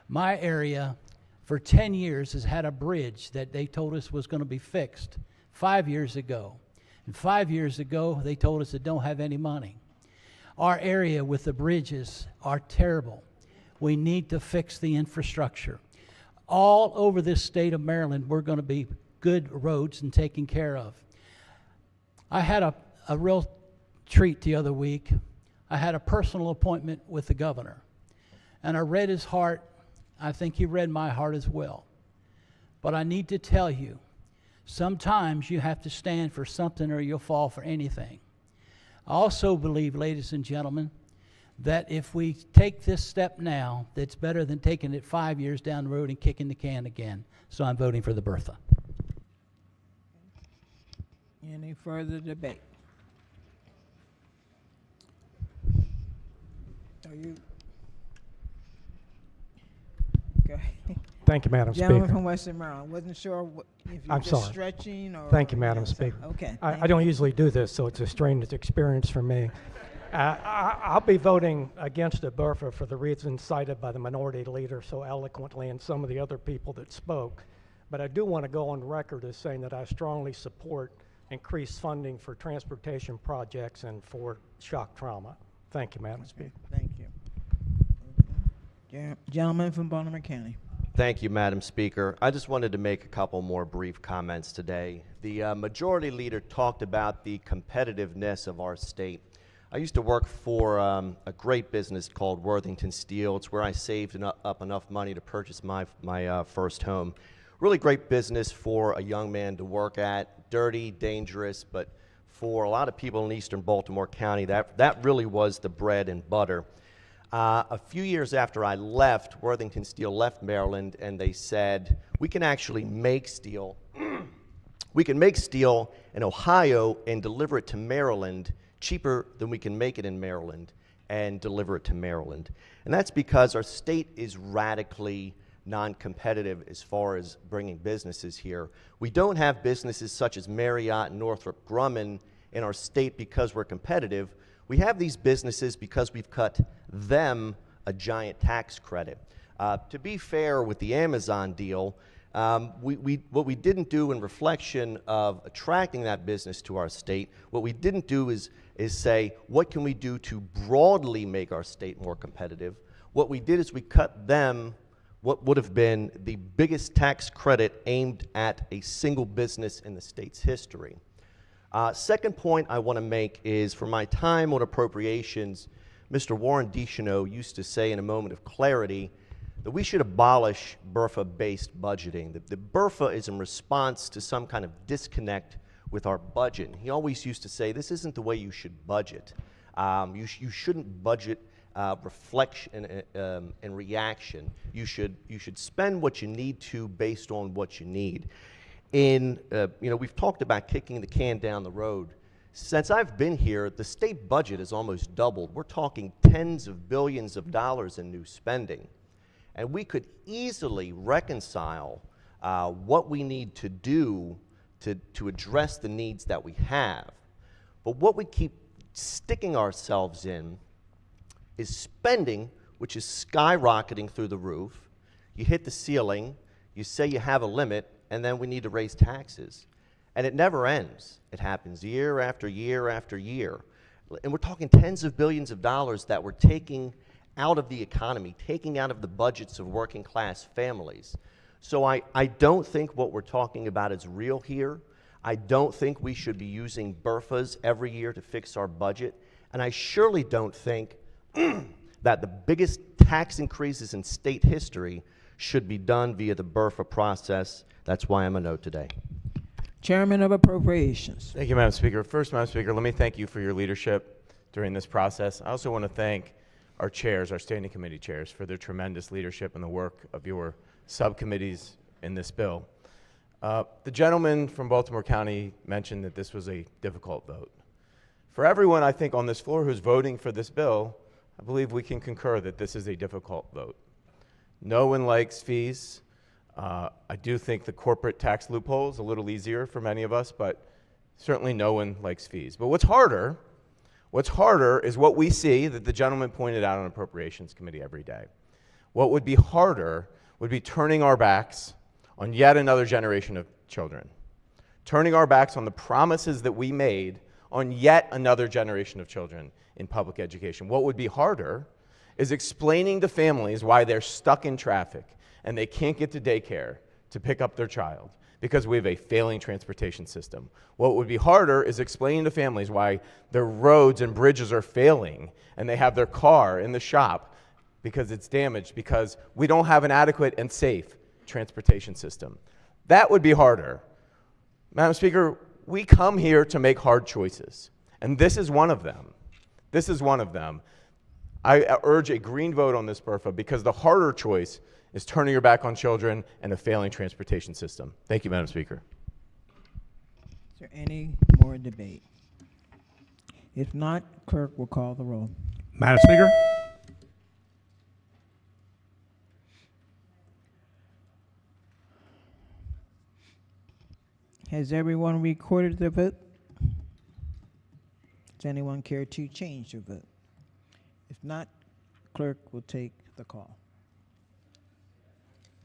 My area, for 10 years, has had a bridge that they told us was going to be fixed 5 years ago. And 5 years ago, they told us it don't have any money. Our area with the bridges are terrible. We need to fix the infrastructure. All over this state of Maryland, we're going to be good roads and taken care of. I had a real treat the other week. I had a personal appointment with the governor. and I read his heart. I think he read my heart as well. But I need to tell you, sometimes you have to stand for something or you'll fall for anything. I also believe, ladies and gentlemen, that if we take this step now, that's better than taking it 5 years down the road and kicking the can again. So I'm voting for the Bertha. Any further debate? Are you? Okay. Thank you, Madam Gentleman Speaker. from Western Maryland. Wasn't sure if you're I'm just sorry. stretching or. Thank you, Madam so- Speaker. Okay. I don't usually do this, so it's a strange experience for me. I'll be voting against the BRFA for the reasons cited by the minority leader so eloquently and some of the other people that spoke. But I do want to go on record as saying that I strongly support increased funding for transportation projects and for shock trauma. Thank you, Madam Speaker. Thank you. Gentleman from Baltimore County. Thank you, Madam Speaker. I just wanted to make a couple more brief comments today. The majority leader talked about the competitiveness of our state. I used to work for a great business called Worthington Steel. It's where I saved up enough money to purchase my first home. Really great business for a young man to work at. Dirty, dangerous, but for a lot of people in eastern Baltimore County, that really was the bread and butter. A few years after I left, Worthington Steel left Maryland, and they said, we can actually make steel. We can make steel in Ohio and deliver it to Maryland cheaper than we can make it in Maryland and deliver it to Maryland. And that's because our state is radically non-competitive as far as bringing businesses here. We don't have businesses such as Marriott and Northrop Grumman in our state because we're competitive. We have these businesses because we've cut them a giant tax credit. To be fair with the Amazon deal, what we didn't do in reflection of attracting that business to our state, what we didn't do is say, what can we do to broadly make our state more competitive? What we did is we cut them what would have been the biggest tax credit aimed at a single business in the state's history. Second point I want to make is, for my time on appropriations, Mr. Warren Deschanel used to say in a moment of clarity that we should abolish BRFA-based budgeting. The BRFA is in response to some kind of disconnect with our budget. He always used to say, this isn't the way you should budget. You shouldn't budget reflection and reaction. You should spend what you need to based on what you need. We've talked about kicking the can down the road. Since I've been here, the state budget has almost doubled. We're talking tens of billions of dollars in new spending. And we could easily reconcile what we need to do to address the needs that we have. But what we keep sticking ourselves in is spending, which is skyrocketing through the roof. You hit the ceiling, you say you have a limit, and then we need to raise taxes. And it never ends. It happens year after year after year. And we're talking tens of billions of dollars that we're taking out of the economy, taking out of the budgets of working class families. So I don't think what we're talking about is real here. I don't think we should be using BRFAs every year to fix our budget. And I surely don't think that the biggest tax increases in state history should be done via the BRFA process. That's why I'm a no today. Chairman of Appropriations. Thank you, Madam Speaker. First, Madam Speaker, let me thank you for your leadership during this process. I also want to thank our chairs, our standing committee chairs, for their tremendous leadership and the work of your subcommittees in this bill. The gentleman from Baltimore County mentioned that this was a difficult vote. For everyone, I think, on this floor who's voting for this bill, I believe we can concur that this is a difficult vote. No one likes fees. I do think the corporate tax loophole is a little easier for many of us, but certainly no one likes fees. But what's harder is what we see that the gentleman pointed out on Appropriations Committee every day. What would be harder would be turning our backs on yet another generation of children, turning our backs on the promises that we made on yet another generation of children in public education. What would be harder is explaining to families why they're stuck in traffic and they can't get to daycare to pick up their child because we have a failing transportation system. What would be harder is explaining to families why their roads and bridges are failing and they have their car in the shop because it's damaged, because we don't have an adequate and safe transportation system. That would be harder. Madam Speaker, we come here to make hard choices, and this is one of them. This is one of them. I urge a green vote on this BRFA because the harder choice is turning your back on children and a failing transportation system. Thank you, Madam Speaker. Is there any more debate? If not, clerk will call the roll. Madam Speaker? Has everyone recorded their vote? Does anyone care to change their vote? If not, clerk will take the call.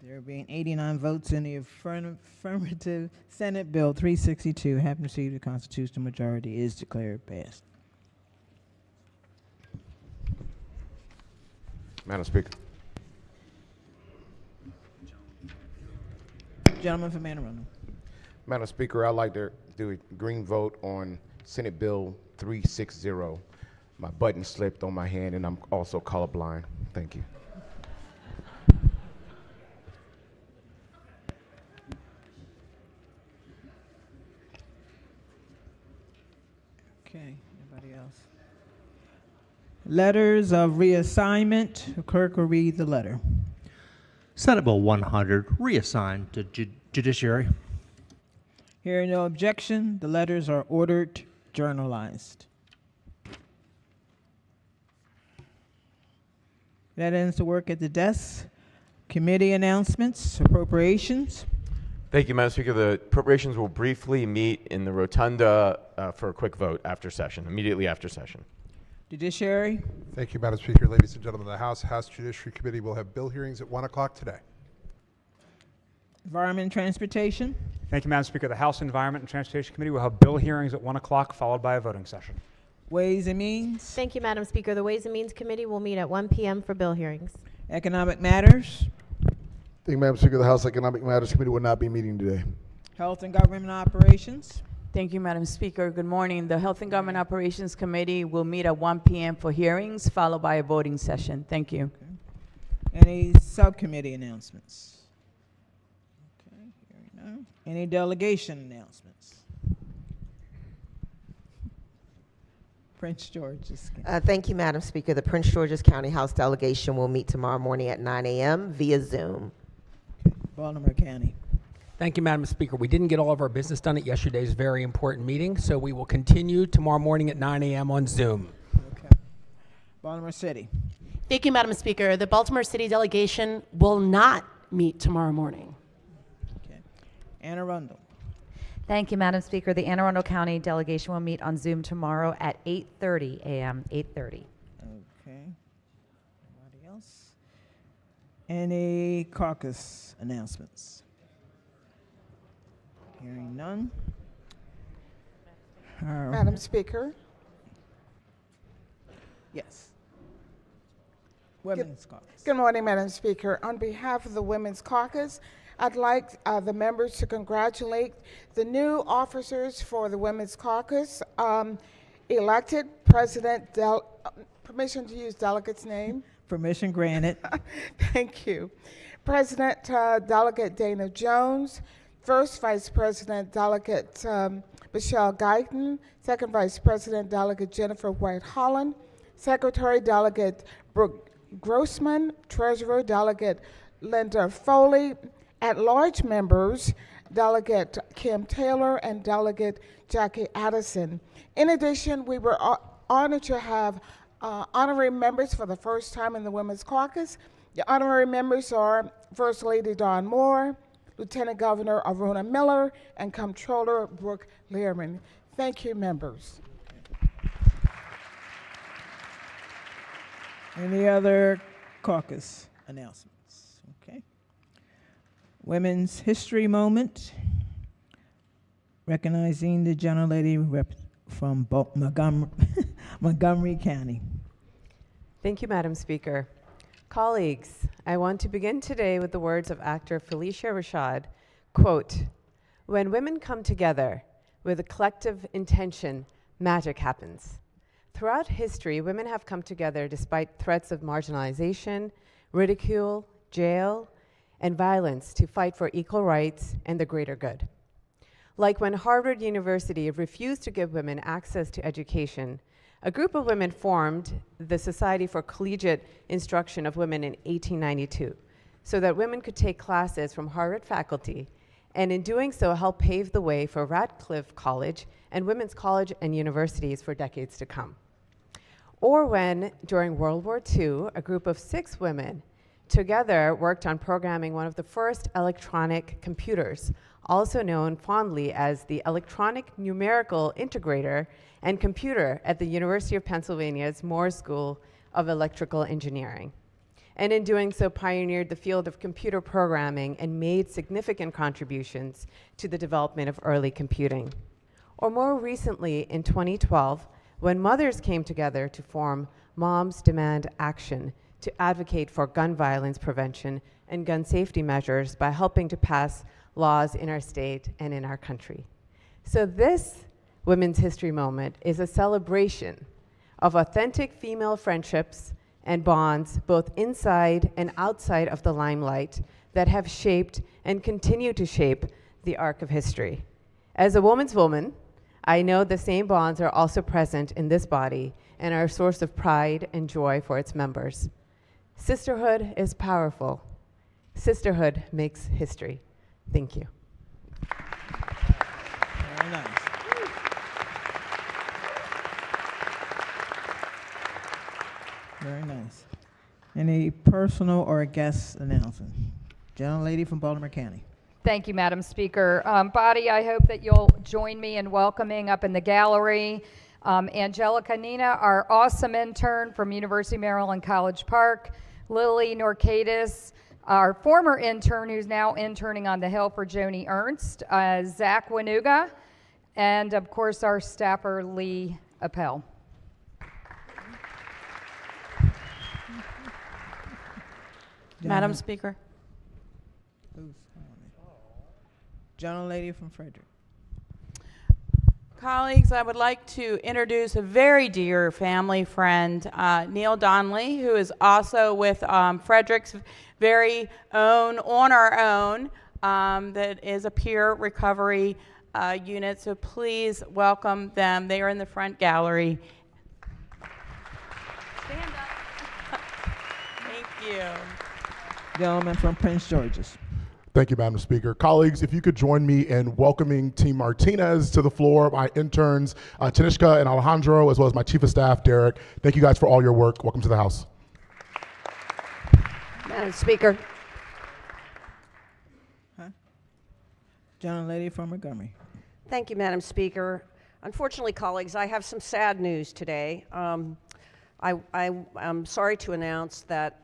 There being 89 votes in the affirmative, Senate Bill 362, having received a constitutional majority, is declared passed. Madam Speaker. Gentleman from Anne Arundel. Madam Speaker, I'd like to do a green vote on Senate Bill 360. My button slipped on my hand, and I'm also colorblind. Thank you. Okay, anybody else? Letters of reassignment. The clerk will read the letter. Senate Bill 100, reassigned to Judiciary. Hearing no objection, the letters are ordered journalized. That ends the work at the desk. Committee announcements, appropriations. Thank you, Madam Speaker. The appropriations will briefly meet in the rotunda for a quick vote after session, immediately after session. Judiciary. Thank you, Madam Speaker. Ladies and gentlemen of the House Judiciary Committee will have bill hearings at 1 o'clock today. Environment and Transportation. Thank you, Madam Speaker. The House Environment and Transportation Committee will have bill hearings at 1 o'clock, followed by a voting session. Ways and Means. Thank you, Madam Speaker. The Ways and Means Committee will meet at 1 p.m. for bill hearings. Economic Matters. Thank you, Madam Speaker. The House Economic Matters Committee will not be meeting today. Health and Government Operations. Thank you, Madam Speaker. Good morning. The Health and Government Operations Committee will meet at 1 p.m. for hearings, followed by a voting session. Thank you. Any subcommittee announcements? Okay, hearing none. Any delegation announcements? Prince George's. Thank you, Madam Speaker. The Prince George's County House delegation will meet tomorrow morning at 9 a.m. via Zoom. Baltimore County. Thank you, Madam Speaker. We didn't get all of our business done at yesterday's very important meeting, so we will continue tomorrow morning at 9 a.m. on Zoom. Okay. Baltimore City. Thank you, Madam Speaker. The Baltimore City delegation will not meet tomorrow morning. Okay. Anne Arundel. Thank you, Madam Speaker. The Anne Arundel County delegation will meet on Zoom tomorrow at 8:30 a.m. 8:30. Okay. Anybody else? Any caucus announcements? Hearing none. Madam Speaker. Yes. Women's Caucus. Good morning, Madam Speaker. On behalf of the Women's Caucus, I'd like the members to congratulate the new officers for the Women's Caucus. Elected President, permission to use delegate's name? Permission granted. Thank you. President Delegate Dana Jones, First Vice President Delegate Michelle Guyton, Second Vice President Delegate Jennifer White Holland, Secretary Delegate Brooke Grossman, Treasurer Delegate Linda Foley, at-large members Delegate Kim Taylor and Delegate Jackie Addison. In addition, we were honored to have honorary members for the first time in the Women's Caucus. The honorary members are First Lady Dawn Moore, Lieutenant Governor Aruna Miller, and Comptroller Brooke Lehrman. Thank you, members. Any other caucus announcements? Okay. Women's History Moment. Recognizing the gentlelady from Montgomery County. Thank you, Madam Speaker. Colleagues, I want to begin today with the words of actor Felicia Rashad, quote, "When women come together with a collective intention, magic happens. Throughout history, women have come together despite threats of marginalization, ridicule, jail, and violence to fight for equal rights and the greater good. Like when Harvard University refused to give women access to education, a group of women formed the Society for Collegiate Instruction of Women in 1892 so that women could take classes from Harvard faculty, and in doing so help pave the way for Radcliffe College and women's college and universities for decades to come. Or when, during World War II, a group of 6 women together worked on programming one of the first electronic computers, also known fondly as the Electronic Numerical Integrator and Computer at the University of Pennsylvania's Moore School of Electrical Engineering. And in doing so, pioneered the field of computer programming and made significant contributions to the development of early computing. Or more recently, in 2012, when mothers came together to form Moms Demand Action to advocate for gun violence prevention and gun safety measures by helping to pass laws in our state and in our country. So this Women's History Moment is a celebration of authentic female friendships and bonds both inside and outside of the limelight that have shaped and continue to shape the arc of history. As a woman's woman, I know the same bonds are also present in this body and are a source of pride and joy for its members. Sisterhood is powerful. Sisterhood makes history. Thank you. Very nice. Very nice. Any personal or guest announcement? Gentlelady from Baltimore County. Thank you, Madam Speaker. Body, I hope that you'll join me in welcoming up in the gallery Angelica Nina, our awesome intern from University of Maryland College Park, Lily Norcadis, our former intern who's now interning on the Hill for Joni Ernst, Zach Wanuga, and of course our staffer Lee Appel. Madam Speaker. Gentlelady from Frederick. Colleagues, I would like to introduce a very dear family friend, Neil Donnelly, who is also with Frederick's very own, On Our Own, that is a peer recovery unit. So please welcome them. They are in the front gallery. Stand up. Thank you. Gentleman from Prince George's. Thank you, Madam Speaker. Colleagues, if you could join me in welcoming Team Martinez to the floor, my interns, Tanishka and Alejandro, as well as my Chief of Staff, Derek. Thank you guys for all your work. Welcome to the House. Madam Speaker. Gentlelady from Montgomery. Thank you, Madam Speaker. Unfortunately, colleagues, I have some sad news today. I'm sorry to announce that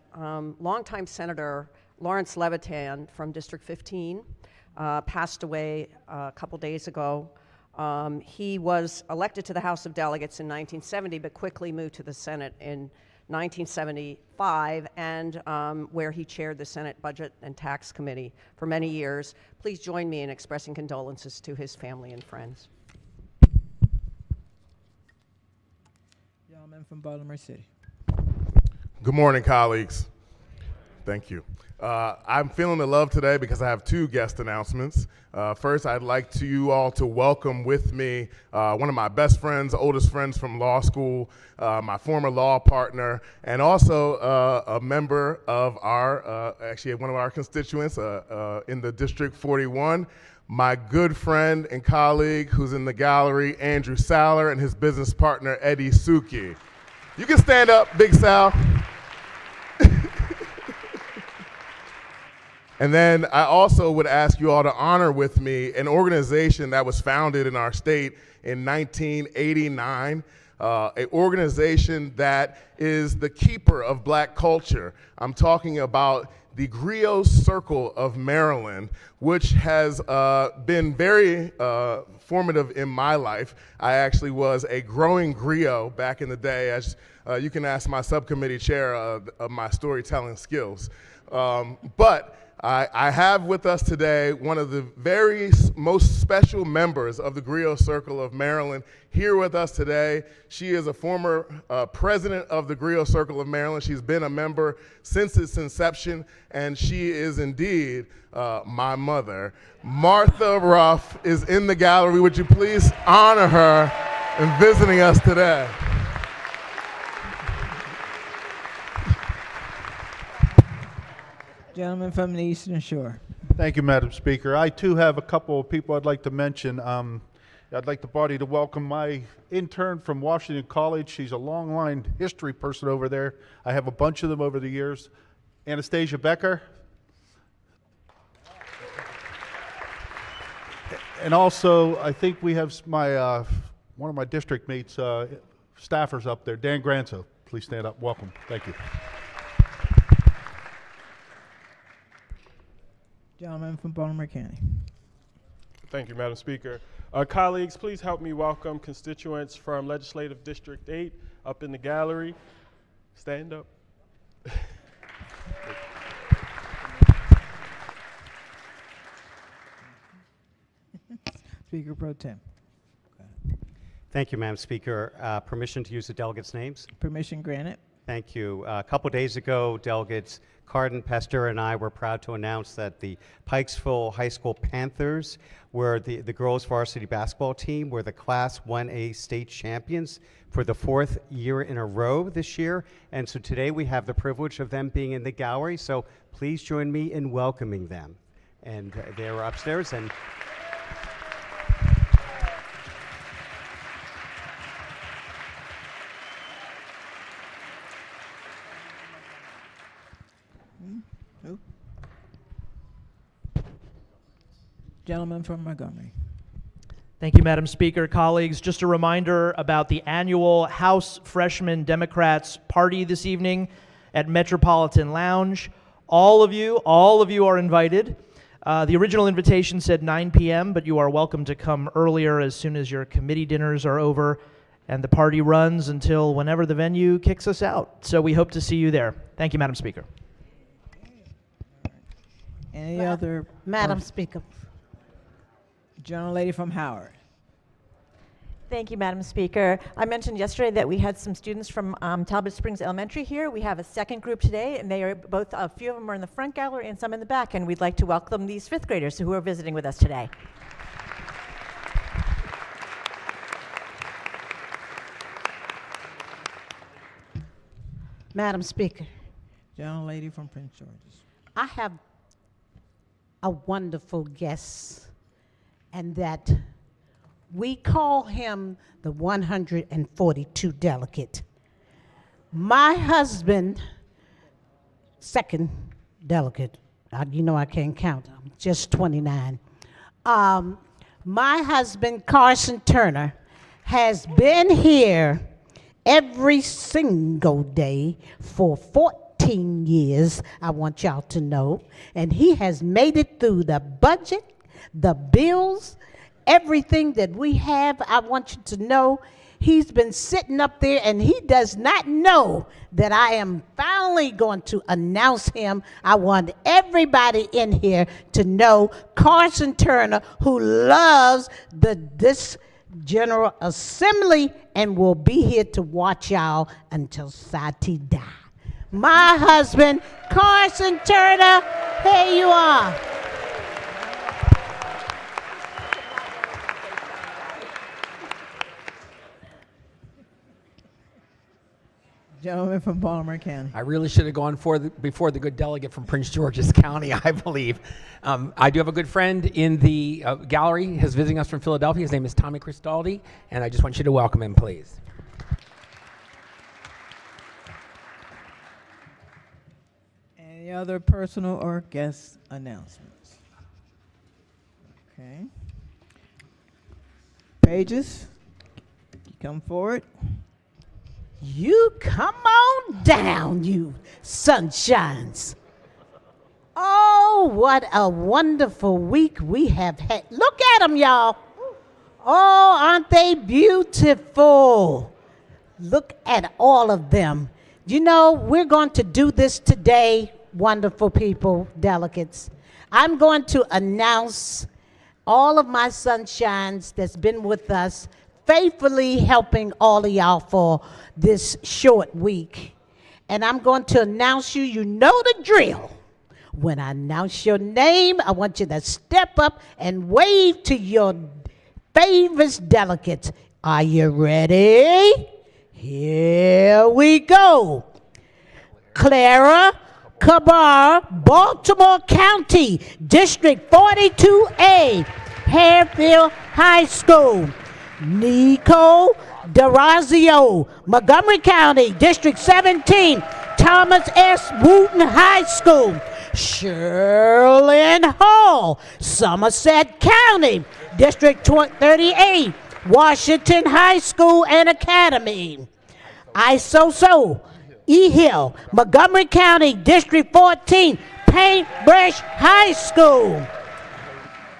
longtime Senator Lawrence Levitan from District 15 passed away a couple days ago. He was elected to the House of Delegates in 1970, but quickly moved to the Senate in 1975, and where he chaired the Senate Budget and Tax Committee for many years. Please join me in expressing condolences to his family and friends. Gentleman from Baltimore City. Good morning, colleagues. Thank you. I'm feeling the love today because I have 2 guest announcements. First, I'd like you all to welcome with me one of my best friends, oldest friends from law school, my former law partner, and also a member of our, actually one of our constituents in the District 41, my good friend and colleague who's in the gallery, Andrew Saller, and his business partner, Eddie Suki. You can stand up, Big Sal. And then I also would ask you all to honor with me an organization that was founded in our state in 1989, an organization that is the keeper of black culture. I'm talking about the Griot Circle of Maryland, which has been very formative in my life. I actually was a growing griot back in the day, as you can ask my subcommittee chair of my storytelling skills. But I have with us today one of the very most special members of the Griot Circle of Maryland here with us today. She is a former president of the Griot Circle of Maryland. She's been a member since its inception, and she is indeed my mother. Martha Ruff is in the gallery. Would you please honor her in visiting us today? Gentleman from the Eastern Shore. Thank you, Madam Speaker. I too have a couple of people I'd like to mention. I'd like the body to welcome my intern from Washington College. She's a long line history person over there. I have a bunch of them over the years. Anastasia Becker. And also, I think we have my one of my district mates, staffers up there, Dan Granzo. Please stand up. Welcome. Thank you. Gentleman from Baltimore County. Thank you, Madam Speaker. Colleagues, please help me welcome constituents from Legislative District 8 up in the gallery. Stand up. Speaker Pro Tem. Thank you, Madam Speaker. Permission to use the delegates' names? Permission granted. Thank you. A couple days ago, delegates Cardin, Pester, and I were proud to announce that the Pikesville High School Panthers were the girls' varsity basketball team were the Class 1A state champions for the 4th year in a row this year. And so today we have the privilege of them being in the gallery. So please join me in welcoming them. And they were upstairs. And Gentleman from Montgomery. Thank you, Madam Speaker. Colleagues, just a reminder about the annual House Freshman Democrats party this evening at Metropolitan Lounge. All of you are invited. The original invitation said 9 p.m., but you are welcome to come earlier as soon as your committee dinners are over, and the party runs until whenever the venue kicks us out. So we hope to see you there. Thank you, Madam Speaker. Any other? Madam Speaker. Gentlelady from Howard. Thank you, Madam Speaker. I mentioned yesterday that we had some students from Talbot Springs Elementary here. We have a second group today, and they are both, a few of them are in the front gallery and some in the back, and we'd like to welcome these 5th graders who are visiting with us today. Madam Speaker. Gentlelady from Prince George's. I have a wonderful guest, and that we call him the 142 delegate. My husband, second delegate, you know I can't count, I'm just 29. My husband, Carson Turner, has been here every single day for 14 years, I want y'all to know, and he has made it through the budget, the bills, everything that we have. I want you to know he's been sitting up there and he does not know that I am finally going to announce him. I want everybody in here to know Carson Turner, who loves this General Assembly and will be here to watch y'all until Sati die. My husband, Carson Turner, here you are. Gentleman from Baltimore County. I really should have gone before the good delegate from Prince George's County, I believe. I do have a good friend in the gallery. He's visiting us from Philadelphia. His name is Tommy Cristaldi, and I just want you to welcome him, please. Any other personal or guest announcements? Okay. Pages, you come forward. You come on down, you sunshines. Oh, what a wonderful week we have had. Look at them, y'all. Oh, aren't they beautiful? Look at all of them. You know, we're going to do this today wonderful people, delegates. I'm going to announce all of my sunshines that's been with us, faithfully helping all of y'all for this short week. And I'm going to announce you, you know the drill. When I announce your name, I want you to step up and wave to your favorite delegates. Are you ready? Here we go. Clara Cabar, Baltimore County, District 42A, Harefield High School. Nico D'Orazio, Montgomery County, District 17, Thomas S. Wooten High School. Sherlyn Hall, Somerset County, District 38, Washington High School and Academy. Isoso E-Hill, Montgomery County, District 14, Paintbrush High School.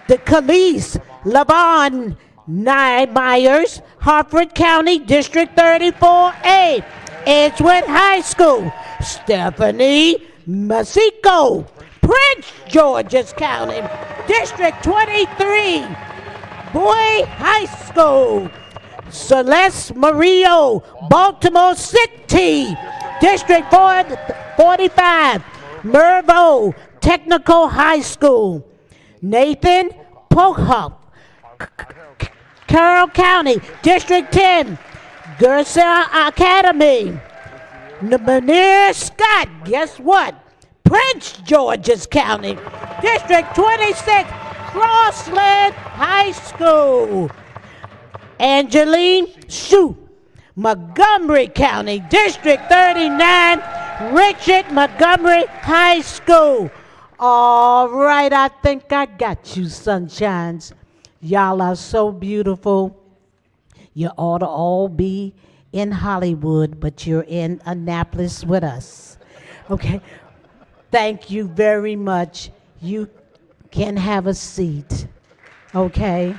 The Khalees Lavon Myers, Harford County, District 34A, Edgewood High School. Stephanie Masico, Prince George's County, District 23, Boy High School. Celeste Murillo, Baltimore City, District 45, Mervo Technical High School. Nathan Pocock, Carroll County, District 10, Gersa Academy. Manir Scott, guess what? Prince George's County, District 26, Crossland High School. Angeline Shue, Montgomery County, District 39, Richard Montgomery High School. All right, I think I got you, sunshines. Y'all are so beautiful. You ought to all be in Hollywood, but you're in Annapolis with us. Okay, thank you very much. You can have a seat, okay?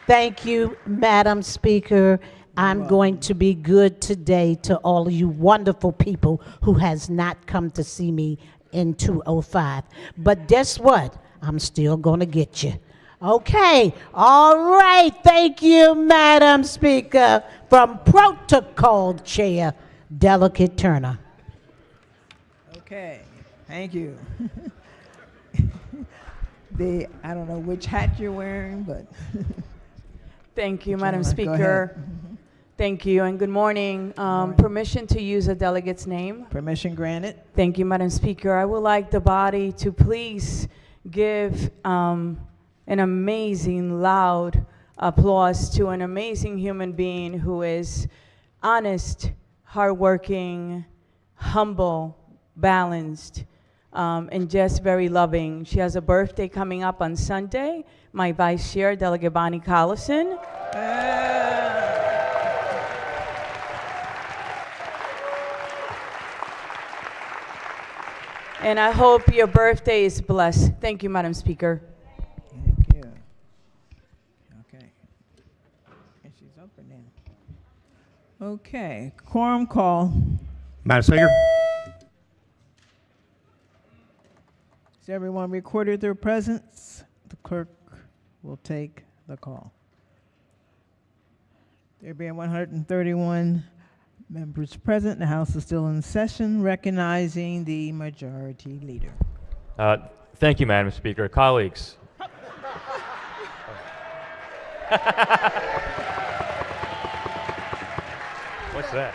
Thank you, Madam Speaker. I'm going to be good today to all of you wonderful people who has not come to see me in 205. But guess what? I'm still going to get you. Okay, all right. Thank you, Madam Speaker. From Protocol Chair, Delegate Turner. Okay, thank you. I don't know which hat you're wearing, but. Thank you, Madam Gentlemen, go Speaker. ahead. Thank you and good morning. Permission to use a delegate's name. Permission granted. Thank you, Madam Speaker. I would like the body to please give an amazing, loud applause to an amazing human being who is honest, hardworking, humble, balanced, and just very loving. She has a birthday coming up on Sunday. My Vice Chair, Delegate Bonnie Collison. And I hope your birthday is blessed. Thank you, Madam Speaker. Thank you. Okay. And she's open now. Okay, quorum call. Madam Speaker. Has everyone recorded their presence? The clerk will take the call. There being 131 members present, the House is still in session, recognizing the majority leader. Thank you, Madam Speaker. Colleagues. What's that?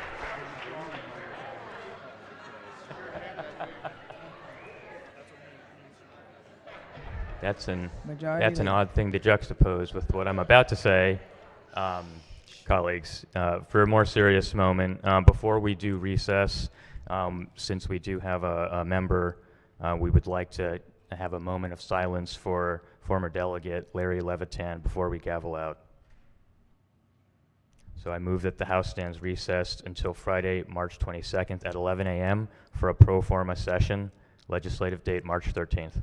That's an odd thing to juxtapose with what I'm about to say. Colleagues, for a more serious moment, before we do recess, since we do have a member, we would like to have a moment of silence for former delegate Larry Levitan before we gavel out. So I move that the House stands recessed until Friday, March 22nd at 11 a.m. for a pro forma session, legislative date March 13th.